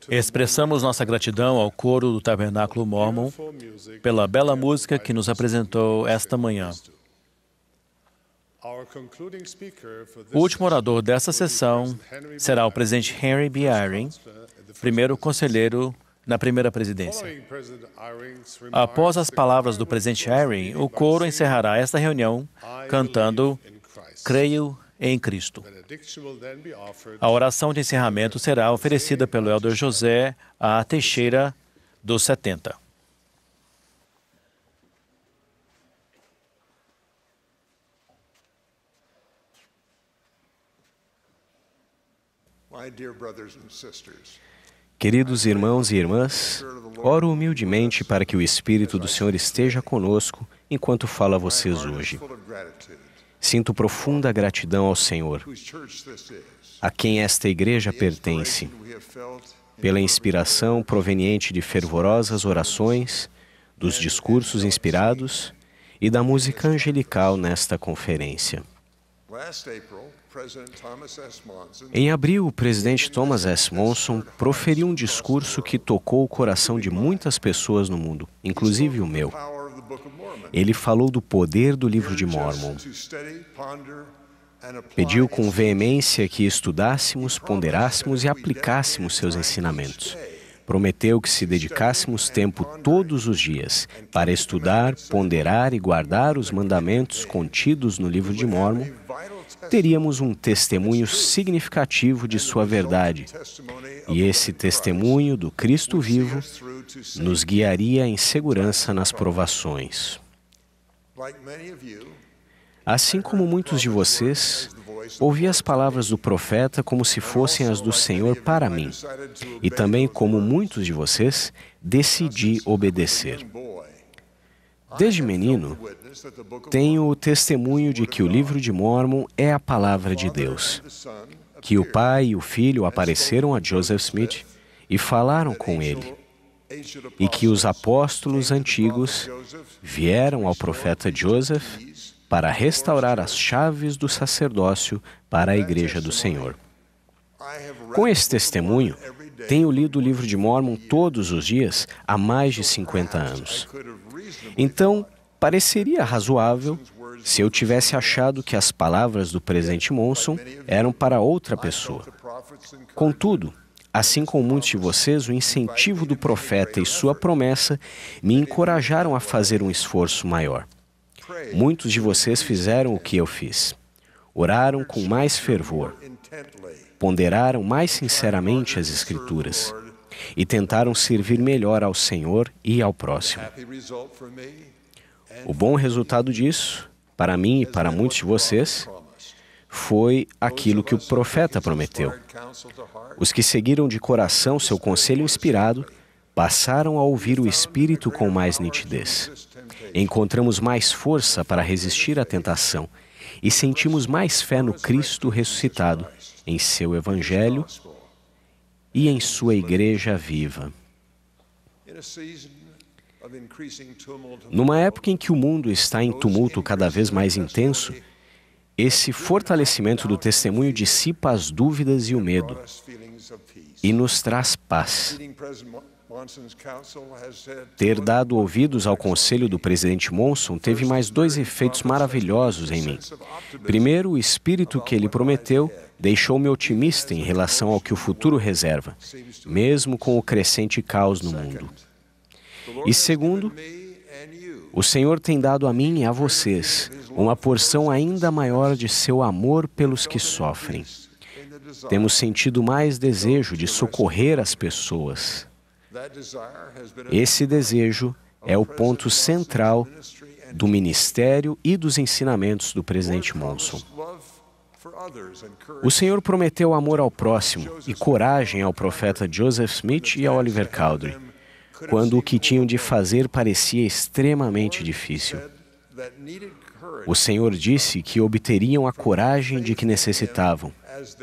Expressamos nossa gratidão ao coro do Tabernáculo Mórmon pela bela música que nos apresentou esta manhã. O último orador desta sessão será o presidente Henry B. Eyring, primeiro conselheiro na primeira presidência. Após as palavras do presidente Eyring, o coro encerrará esta reunião cantando "Creio em Cristo". A oração de encerramento será oferecida pelo elder José A. Teixeira, dos 70. Queridos irmãos e irmãs, oro humildemente para que o Espírito do Senhor esteja conosco enquanto falo a vocês hoje. Sinto profunda gratidão ao Senhor, a quem esta igreja pertence, pela inspiração proveniente de fervorosas orações, dos discursos inspirados e da música angelical nesta conferência. Em abril, o presidente Thomas S. Monson proferiu um discurso que tocou o coração de muitas pessoas no mundo, inclusive o meu. Ele falou do poder do livro de Mórmon. Pediu com veemência que estudássemos, ponderássemos e aplicássemos seus ensinamentos. Prometeu que se dedicássemos tempo todos os dias para estudar, ponderar e guardar os mandamentos contidos no livro de Mórmon, teríamos um testemunho significativo de sua verdade. E esse testemunho do Cristo vivo nos guiaria em segurança nas provações. Assim como muitos de vocês, ouvi as palavras do profeta como se fossem as do Senhor para mim. E também, como muitos de vocês, decidi obedecer. Desde menino, tenho o testemunho de que o livro de Mórmon é a palavra de Deus, que o Pai e o Filho apareceram a Joseph Smith e falaram com ele, e que os apóstolos antigos vieram ao profeta Joseph para restaurar as chaves do sacerdócio para a Igreja do Senhor. Com esse testemunho, tenho lido o livro de Mórmon todos os dias há mais de 50 anos. Então, pareceria razoável se eu tivesse achado que as palavras do presidente Monson eram para outra pessoa. Contudo, assim como muitos de vocês, o incentivo do profeta e sua promessa me encorajaram a fazer um esforço maior. Muitos de vocês fizeram o que eu fiz. Oraram com mais fervor, ponderaram mais sinceramente as Escrituras e tentaram servir melhor ao Senhor e ao próximo. O bom resultado disso, para mim e para muitos de vocês, foi aquilo que o profeta prometeu. Os que seguiram de coração seu conselho inspirado passaram a ouvir o Espírito com mais nitidez. Encontramos mais força para resistir à tentação e sentimos mais fé no Cristo ressuscitado, em seu Evangelho e em sua Igreja viva. Numa época em que o mundo está em tumulto cada vez mais intenso, esse fortalecimento do testemunho dissipa as dúvidas e o medo e nos traz paz. Ter dado ouvidos ao conselho do presidente Monson teve mais 2 efeitos maravilhosos em mim. Primeiro, o espírito que ele prometeu deixou-me otimista em relação ao que o futuro reserva, mesmo com o crescente caos no mundo. E segundo, o Senhor tem dado a mim e a vocês uma porção ainda maior de seu amor pelos que sofrem. Temos sentido mais desejo de socorrer as pessoas. Esse desejo é o ponto central do ministério e dos ensinamentos do presidente Monson. O Senhor prometeu amor ao próximo e coragem ao profeta Joseph Smith e a Oliver Cowdery, quando o que tinham de fazer parecia extremamente difícil. O Senhor disse que obteriam a coragem de que necessitavam,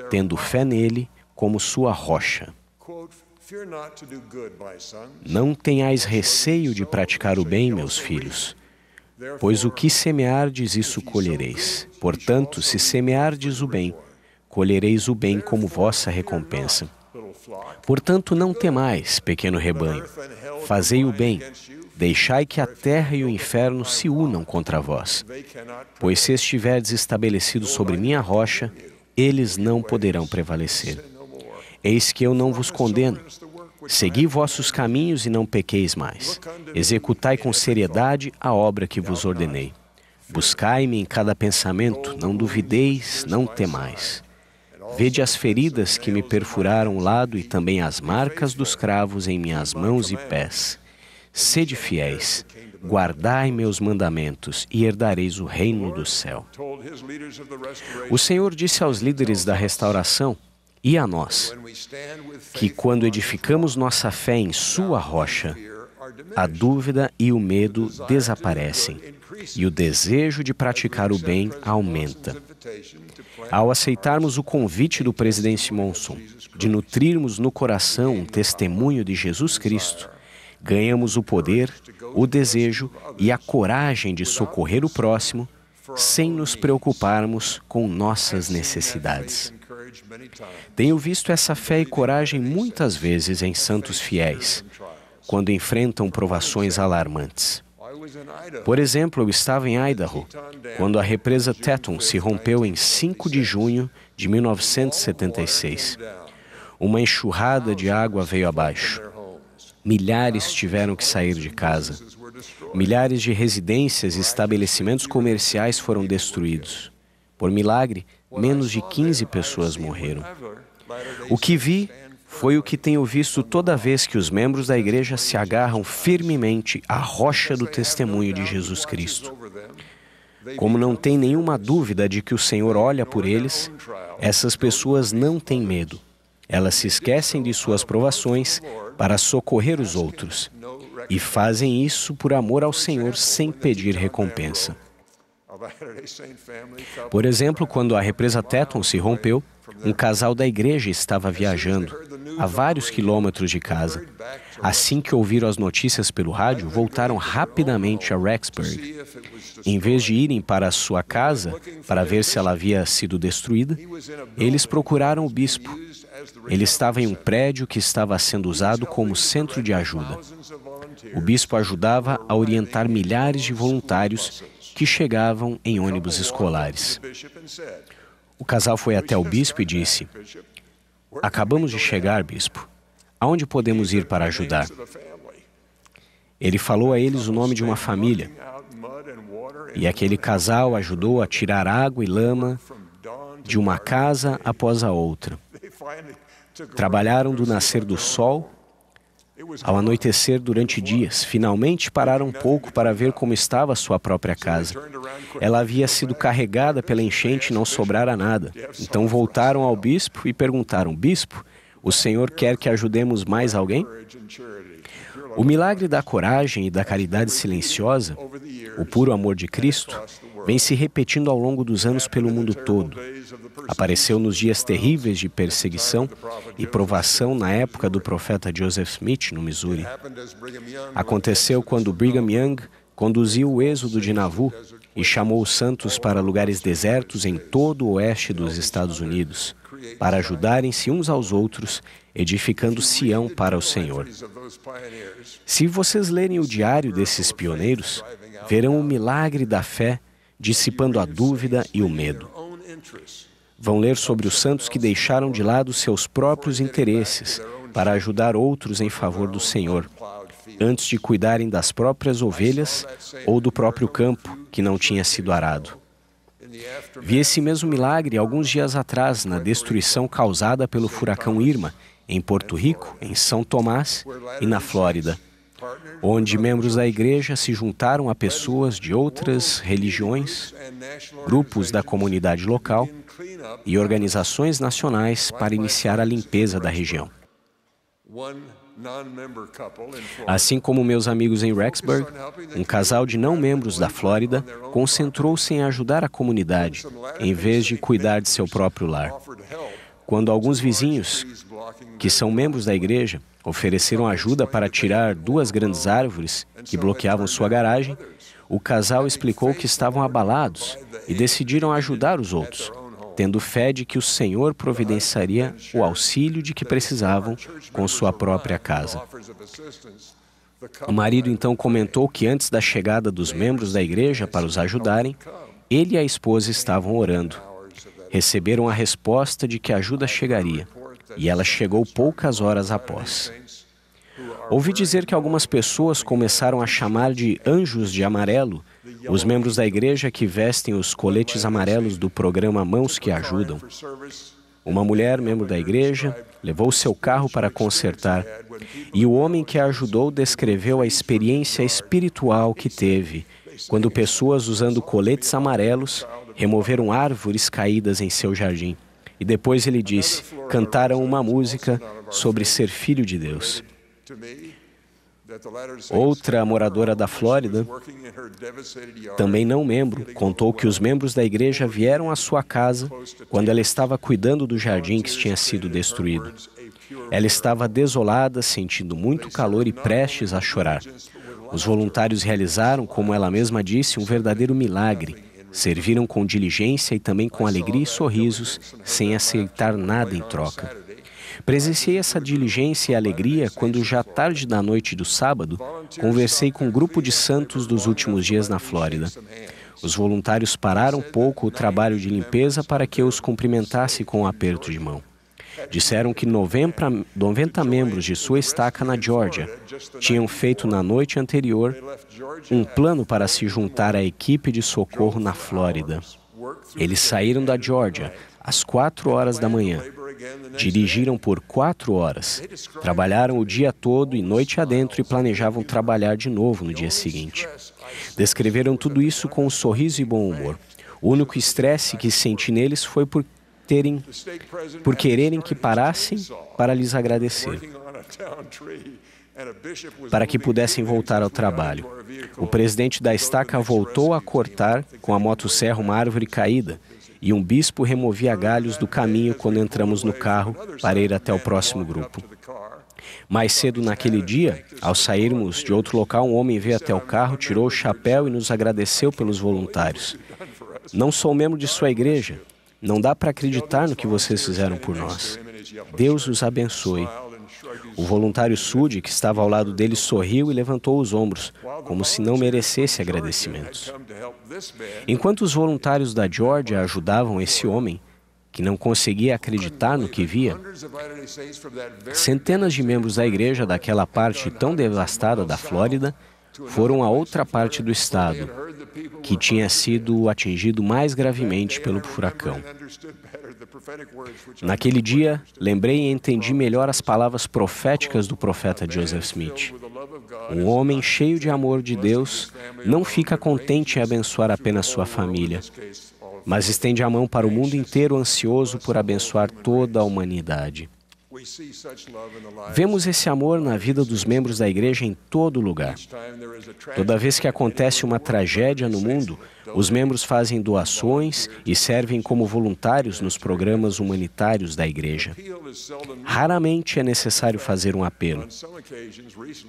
tendo fé nele como sua rocha. Não tenhais receio de praticar o bem, meus filhos, pois o que semeardes, isso colhereis. Portanto, se semeardes o bem, colhereis o bem como vossa recompensa. Portanto, não temais, pequeno rebanho. Fazei o bem. Deixai que a terra e o inferno se unam contra vós. Pois se estiverdes estabelecidos sobre minha rocha, eles não poderão prevalecer. Eis que eu não vos condeno. Segui vossos caminhos e não pequeis mais. Executai com seriedade a obra que vos ordenei. Buscai-me em cada pensamento, não duvideis, não temais. Vede as feridas que me perfuraram o lado e também as marcas dos cravos em minhas mãos e pés. Sede fiéis, guardai meus mandamentos e herdareis o reino do céu. O Senhor disse aos líderes da restauração e a nós, que quando edificamos nossa fé em sua rocha, a dúvida e o medo desaparecem, e o desejo de praticar o bem aumenta. Ao aceitarmos o convite do presidente Monson de nutrirmos no coração um testemunho de Jesus Cristo, ganhamos o poder, o desejo e a coragem de socorrer o próximo sem nos preocuparmos com nossas necessidades. Tenho visto essa fé e coragem muitas vezes em santos fiéis, quando enfrentam provações alarmantes. Por exemplo, eu estava em Idaho, quando a represa Teton se rompeu em 5 de junho de 1976. Uma enxurrada de água veio abaixo. Milhares tiveram que sair de casa. Milhares de residências e estabelecimentos comerciais foram destruídos. Por milagre, menos de 15 pessoas morreram. O que vi foi o que tenho visto toda vez que os membros da igreja se agarram firmemente à rocha do testemunho de Jesus Cristo. Como não tem nenhuma dúvida de que o Senhor olha por eles, essas pessoas não têm medo. Elas se esquecem de suas provações para socorrer os outros e fazem isso por amor ao Senhor sem pedir recompensa. Por exemplo, quando a represa Teton se rompeu, um casal da igreja estava viajando a vários quilômetros de casa. Assim que ouviram as notícias pelo rádio, voltaram rapidamente a Rexburg. Em vez de irem para a sua casa para ver se ela havia sido destruída, eles procuraram o bispo. Ele estava em um prédio que estava sendo usado como centro de ajuda. O bispo ajudava a orientar milhares de voluntários que chegavam em ônibus escolares. O casal foi até o bispo e disse: "Acabamos de chegar, bispo. Aonde podemos ir para ajudar?" Ele falou a eles o nome de uma família. E aquele casal ajudou a tirar água e lama de uma casa após a outra. Trabalharam do nascer do sol ao anoitecer durante dias. Finalmente pararam um pouco para ver como estava a sua própria casa. Ela havia sido carregada pela enchente e não sobrara nada. Então voltaram ao bispo e perguntaram: "Bispo, o senhor quer que ajudemos mais alguém?" O milagre da coragem e da caridade silenciosa, o puro amor de Cristo, vem se repetindo ao longo dos anos pelo mundo todo. Apareceu nos dias terríveis de perseguição e provação na época do profeta Joseph Smith, no Missouri. Aconteceu quando Brigham Young conduziu o êxodo de Nauvoo e chamou os santos para lugares desertos em todo o oeste dos Estados Unidos, para ajudarem-se uns aos outros, edificando Sião para o Senhor. Se vocês lerem o diário desses pioneiros, verão o milagre da fé dissipando a dúvida e o medo. Vão ler sobre os santos que deixaram de lado seus próprios interesses para ajudar outros em favor do Senhor, antes de cuidarem das próprias ovelhas ou do próprio campo que não tinha sido arado. Vi esse mesmo milagre alguns dias atrás na destruição causada pelo furacão Irma, em Porto Rico, em São Tomás e na Flórida, onde membros da igreja se juntaram a pessoas de outras religiões, grupos da comunidade local e organizações nacionais para iniciar a limpeza da região. Assim como meus amigos em Rexburg, um casal de não-membros da Flórida concentrou-se em ajudar a comunidade, em vez de cuidar de seu próprio lar. Quando alguns vizinhos, que são membros da igreja, ofereceram ajuda para tirar 2 grandes árvores que bloqueavam sua garagem, o casal explicou que estavam abalados e decidiram ajudar os outros. tendo fé de que o Senhor providenciaria o auxílio de que precisavam com sua própria casa. O marido então comentou que antes da chegada dos membros da igreja para os ajudarem, ele e a esposa estavam orando. Receberam a resposta de que a ajuda chegaria, e ela chegou poucas horas após. Ouvi dizer que algumas pessoas começaram a chamar de anjos de amarelo os membros da igreja que vestem os coletes amarelos do programa Mãos que Ajudam. Uma mulher, membro da igreja, levou seu carro para consertar, e o homem que a ajudou descreveu a experiência espiritual que teve quando pessoas usando coletes amarelos removeram árvores caídas em seu jardim. E depois ele disse, cantaram uma música sobre ser filho de Deus. Outra moradora da Flórida, também não membro, contou que os membros da igreja vieram à sua casa quando ela estava cuidando do jardim que tinha sido destruído. Ela estava desolada, sentindo muito calor e prestes a chorar. Os voluntários realizaram, como ela mesma disse, um verdadeiro milagre. Serviram com diligência e também com alegria e sorrisos, sem aceitar nada em troca. Presenciei essa diligência e alegria quando, já tarde da noite do sábado, conversei com um grupo de santos dos últimos dias na Flórida. Os voluntários pararam pouco o trabalho de limpeza para que eu os cumprimentasse com um aperto de mão. Disseram que 90 membros de sua estaca na Geórgia tinham feito na noite anterior um plano para se juntar à equipe de socorro na Flórida. Eles saíram da Geórgia às 4 horas da manhã. Dirigiram por 4 horas, trabalharam o dia todo e noite adentro e planejavam trabalhar de novo no dia seguinte. Descreveram tudo isso com um sorriso e bom humor. O único estresse que senti neles foi por quererem que parassem para lhes agradecer, para que pudessem voltar ao trabalho. O presidente da estaca voltou a cortar com a motosserra uma árvore caída, e um bispo removia galhos do caminho quando entramos no carro para ir até o próximo grupo. Mais cedo naquele dia, ao sairmos de outro local, um homem veio até o carro, tirou o chapéu e nos agradeceu pelos voluntários. Não sou membro de sua igreja. Não dá para acreditar no que vocês fizeram por nós. Deus os abençoe. O voluntário Sudi, que estava ao lado dele, sorriu e levantou os ombros, como se não merecesse agradecimentos. Enquanto os voluntários da Geórgia ajudavam esse homem, que não conseguia acreditar no que via, centenas de membros da igreja daquela parte tão devastada da Flórida foram a outra parte do estado, que tinha sido atingido mais gravemente pelo furacão. Naquele dia, lembrei e entendi melhor as palavras proféticas do profeta Joseph Smith. Um homem cheio de amor de Deus não fica contente em abençoar apenas sua família, mas estende a mão para o mundo inteiro ansioso por abençoar toda a humanidade. Vemos esse amor na vida dos membros da igreja em todo lugar. Toda vez que acontece uma tragédia no mundo, os membros fazem doações e servem como voluntários nos programas humanitários da igreja. Raramente é necessário fazer um apelo.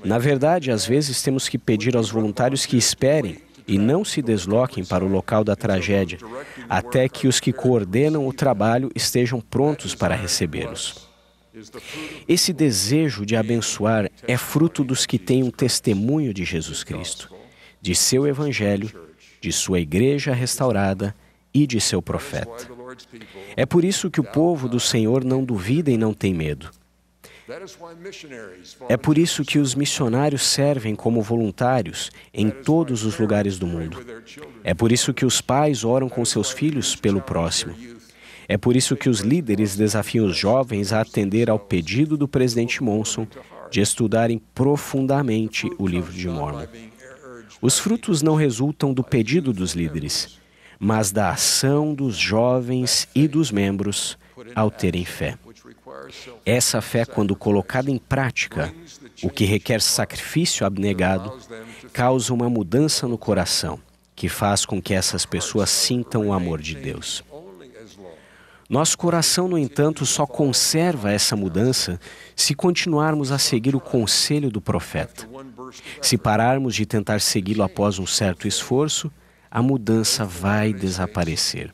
Na verdade, às vezes temos que pedir aos voluntários que esperem e não se desloquem para o local da tragédia, até que os que coordenam o trabalho estejam prontos para recebê-los. Esse desejo de abençoar é fruto dos que têm um testemunho de Jesus Cristo, de seu Evangelho, de sua igreja restaurada e de seu profeta. É por isso que o povo do Senhor não duvida e não tem medo. É por isso que os missionários servem como voluntários em todos os lugares do mundo. É por isso que os pais oram com seus filhos pelo próximo. É por isso que os líderes desafiam os jovens a atender ao pedido do presidente Monson de estudarem profundamente o livro de Mórmon. Os frutos não resultam do pedido dos líderes, mas da ação dos jovens e dos membros ao terem fé. Essa fé, quando colocada em prática, o que requer sacrifício abnegado, causa uma mudança no coração, que faz com que essas pessoas sintam o amor de Deus. Nosso coração, no entanto, só conserva essa mudança se continuarmos a seguir o conselho do profeta. Se pararmos de tentar segui-lo após um certo esforço, a mudança vai desaparecer.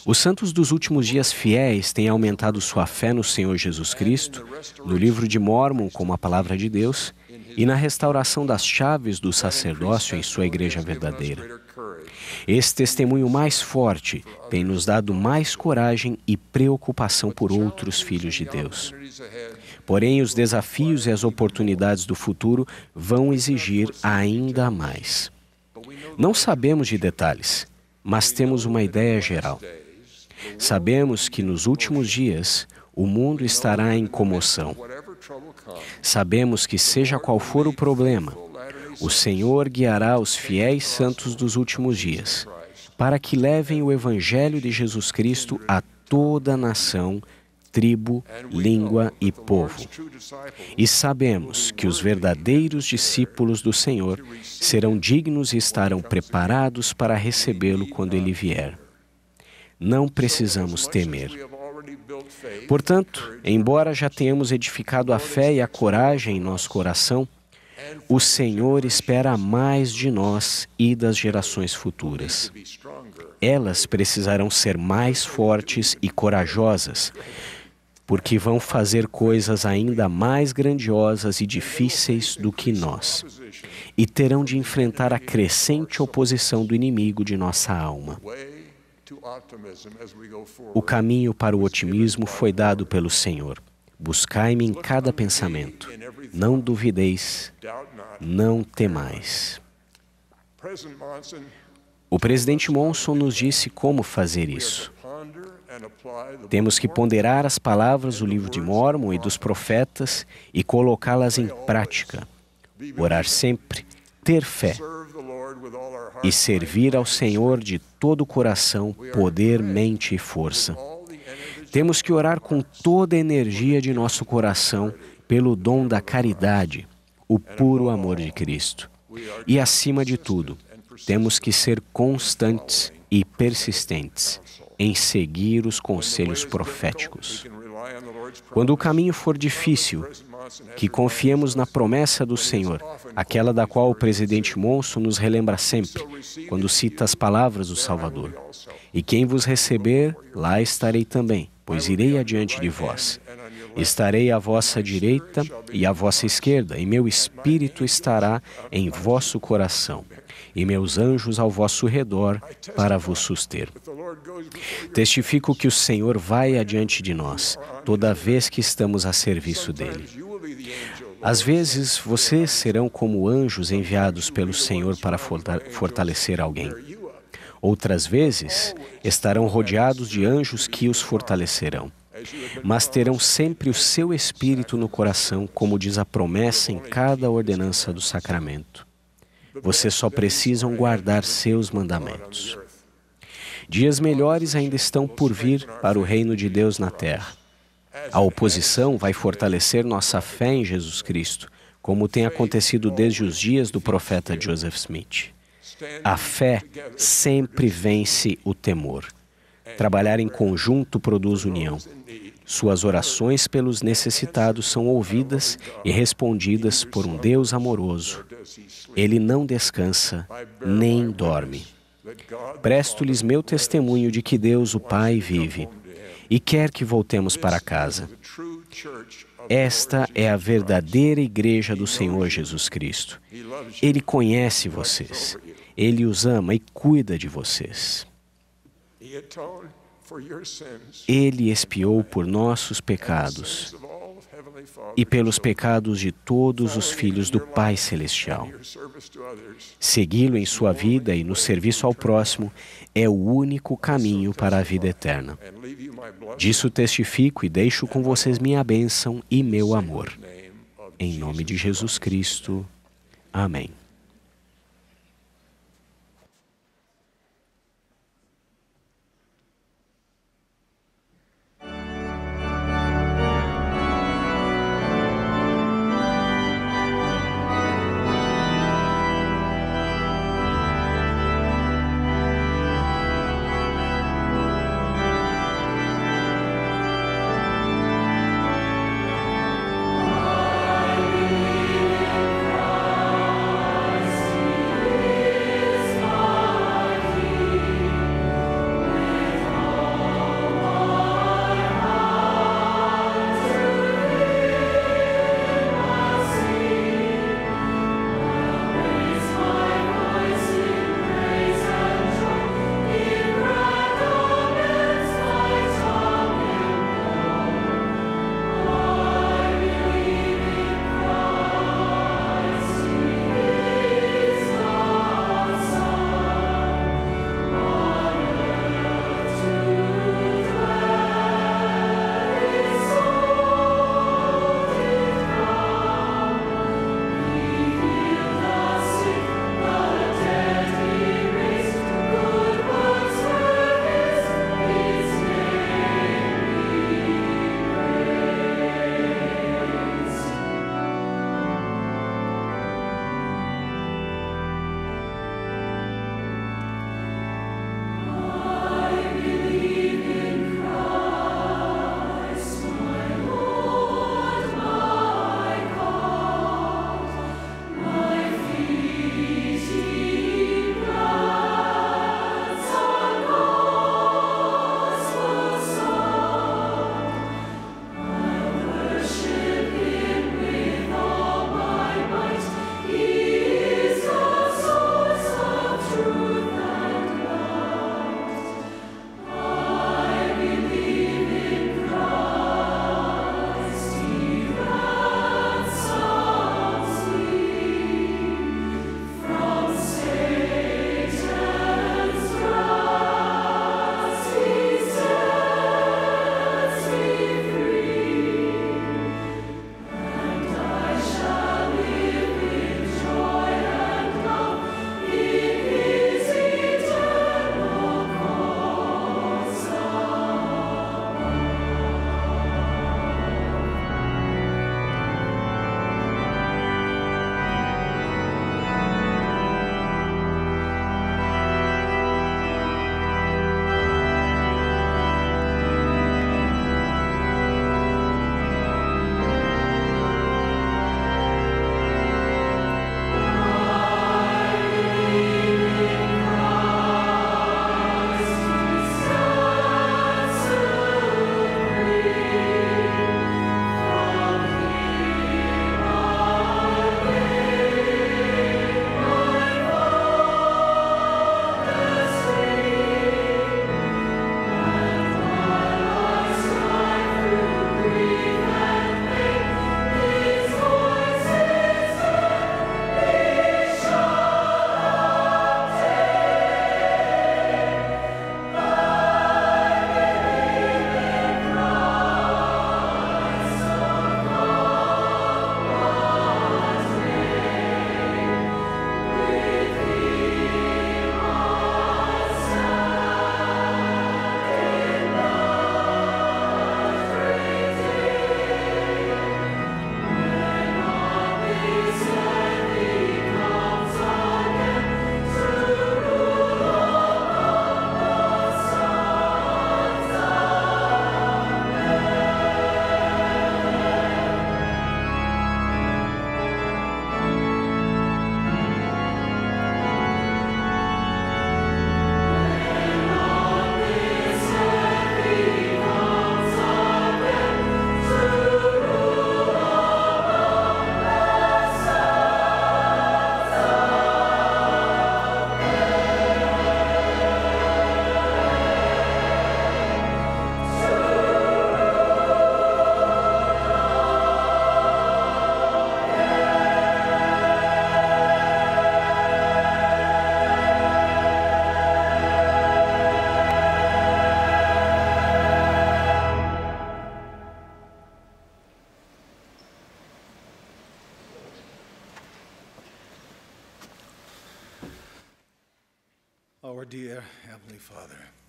Os santos dos últimos dias fiéis têm aumentado sua fé no Senhor Jesus Cristo, no livro de Mórmon como a palavra de Deus, e na restauração das chaves do sacerdócio em sua igreja verdadeira. Esse testemunho mais forte tem nos dado mais coragem e preocupação por outros filhos de Deus. Porém, os desafios e as oportunidades do futuro vão exigir ainda mais. Não sabemos de detalhes, mas temos uma ideia geral. Sabemos que nos últimos dias o mundo estará em comoção. Sabemos que, seja qual for o problema, o Senhor guiará os fiéis santos dos últimos dias, para que levem o Evangelho de Jesus Cristo a toda nação, tribo, língua e povo. E sabemos que os verdadeiros discípulos do Senhor serão dignos e estarão preparados para recebê-lo quando ele vier. Não precisamos temer. Portanto, embora já tenhamos edificado a fé e a coragem em nosso coração, o Senhor espera mais de nós e das gerações futuras. Elas precisarão ser mais fortes e corajosas, porque vão fazer coisas ainda mais grandiosas e difíceis do que nós, e terão de enfrentar a crescente oposição do inimigo de nossa alma. O caminho para o otimismo foi dado pelo Senhor. Buscai-me em cada pensamento. Não duvideis, não temais. O presidente Monson nos disse como fazer isso. Temos que ponderar as palavras do livro de Mórmon e dos profetas e colocá-las em prática. Orar sempre, ter fé e servir ao Senhor de todo o coração, poder, mente e força. Temos que orar com toda a energia de nosso coração pelo dom da caridade, o puro amor de Cristo. E, acima de tudo, temos que ser constantes e persistentes em seguir os conselhos proféticos. Quando o caminho for difícil, que confiemos na promessa do Senhor, aquela da qual o presidente Monson nos relembra sempre, quando cita as palavras do Salvador. E quem vos receber, lá estarei também, pois irei adiante de vós. Estarei à vossa direita e à vossa esquerda, e meu espírito estará em vosso coração, e meus anjos ao vosso redor para vos suster. Testifico que o Senhor vai adiante de nós, toda vez que estamos a serviço dele. Às vezes, vocês serão como anjos enviados pelo Senhor para fortalecer alguém. Outras vezes, estarão rodeados de anjos que os fortalecerão. Mas terão sempre o seu espírito no coração, como diz a promessa em cada ordenança do sacramento. Vocês só precisam guardar seus mandamentos. Dias melhores ainda estão por vir para o reino de Deus na terra. A oposição vai fortalecer nossa fé em Jesus Cristo, como tem acontecido desde os dias do profeta Joseph Smith. A fé sempre vence o temor. Trabalhar em conjunto produz união. Suas orações pelos necessitados são ouvidas e respondidas por um Deus amoroso. Ele não descansa, nem dorme. Presto-lhes meu testemunho de que Deus, o Pai, vive e quer que voltemos para casa. Esta é a verdadeira igreja do Senhor Jesus Cristo. Ele conhece vocês. Ele os ama e cuida de vocês. Ele expiou por nossos pecados e pelos pecados de todos os filhos do Pai Celestial. Segui-lo em sua vida e no serviço ao próximo é o único caminho para a vida eterna. Disso testifico e deixo com vocês minha bênção e meu amor. Em nome de Jesus Cristo. Amém.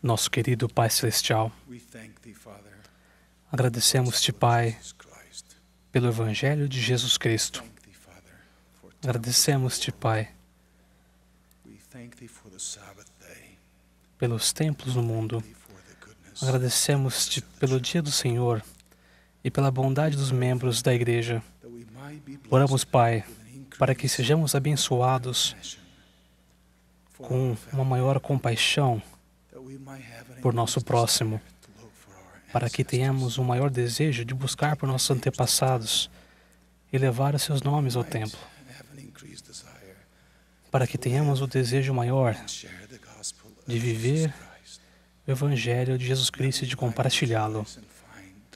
Nosso querido Pai Celestial, agradecemos-te, Pai, pelo Evangelho de Jesus Cristo. Agradecemos-te, Pai, pelos templos no mundo. Agradecemos-te pelo dia do Senhor e pela bondade dos membros da Igreja. Oramos, Pai, para que sejamos abençoados com uma maior compaixão por nosso próximo, para que tenhamos um maior desejo de buscar por nossos antepassados e levar os seus nomes ao templo, para que tenhamos o desejo maior de viver o Evangelho de Jesus Cristo e de compartilhá-lo,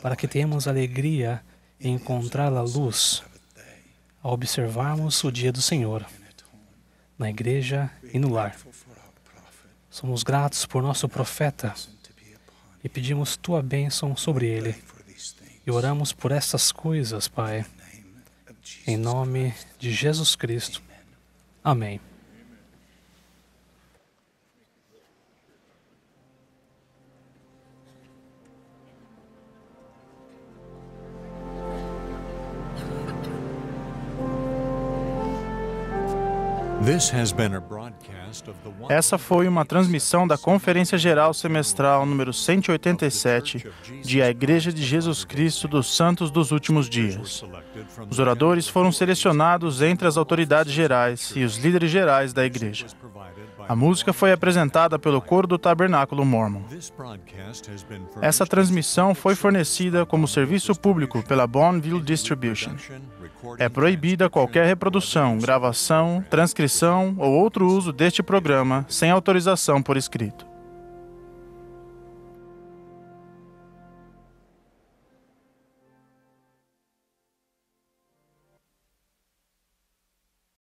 para que tenhamos alegria em encontrar a luz ao observarmos o dia do Senhor, na igreja e no lar. Somos gratos por nosso profeta e pedimos Tua bênção sobre ele. E oramos por essas coisas, Pai, em nome de Jesus Cristo. Amém. Essa foi uma transmissão da Conferência Geral Semestral número 187 de A Igreja de Jesus Cristo dos Santos dos Últimos Dias. Os oradores foram selecionados entre as autoridades gerais e os líderes gerais da Igreja. A música foi apresentada pelo Coro do Tabernáculo Mormon. Essa transmissão foi fornecida como serviço público pela Bonneville Distribution. É proibida qualquer reprodução, gravação, transcrição ou outro uso deste programa sem autorização por escrito.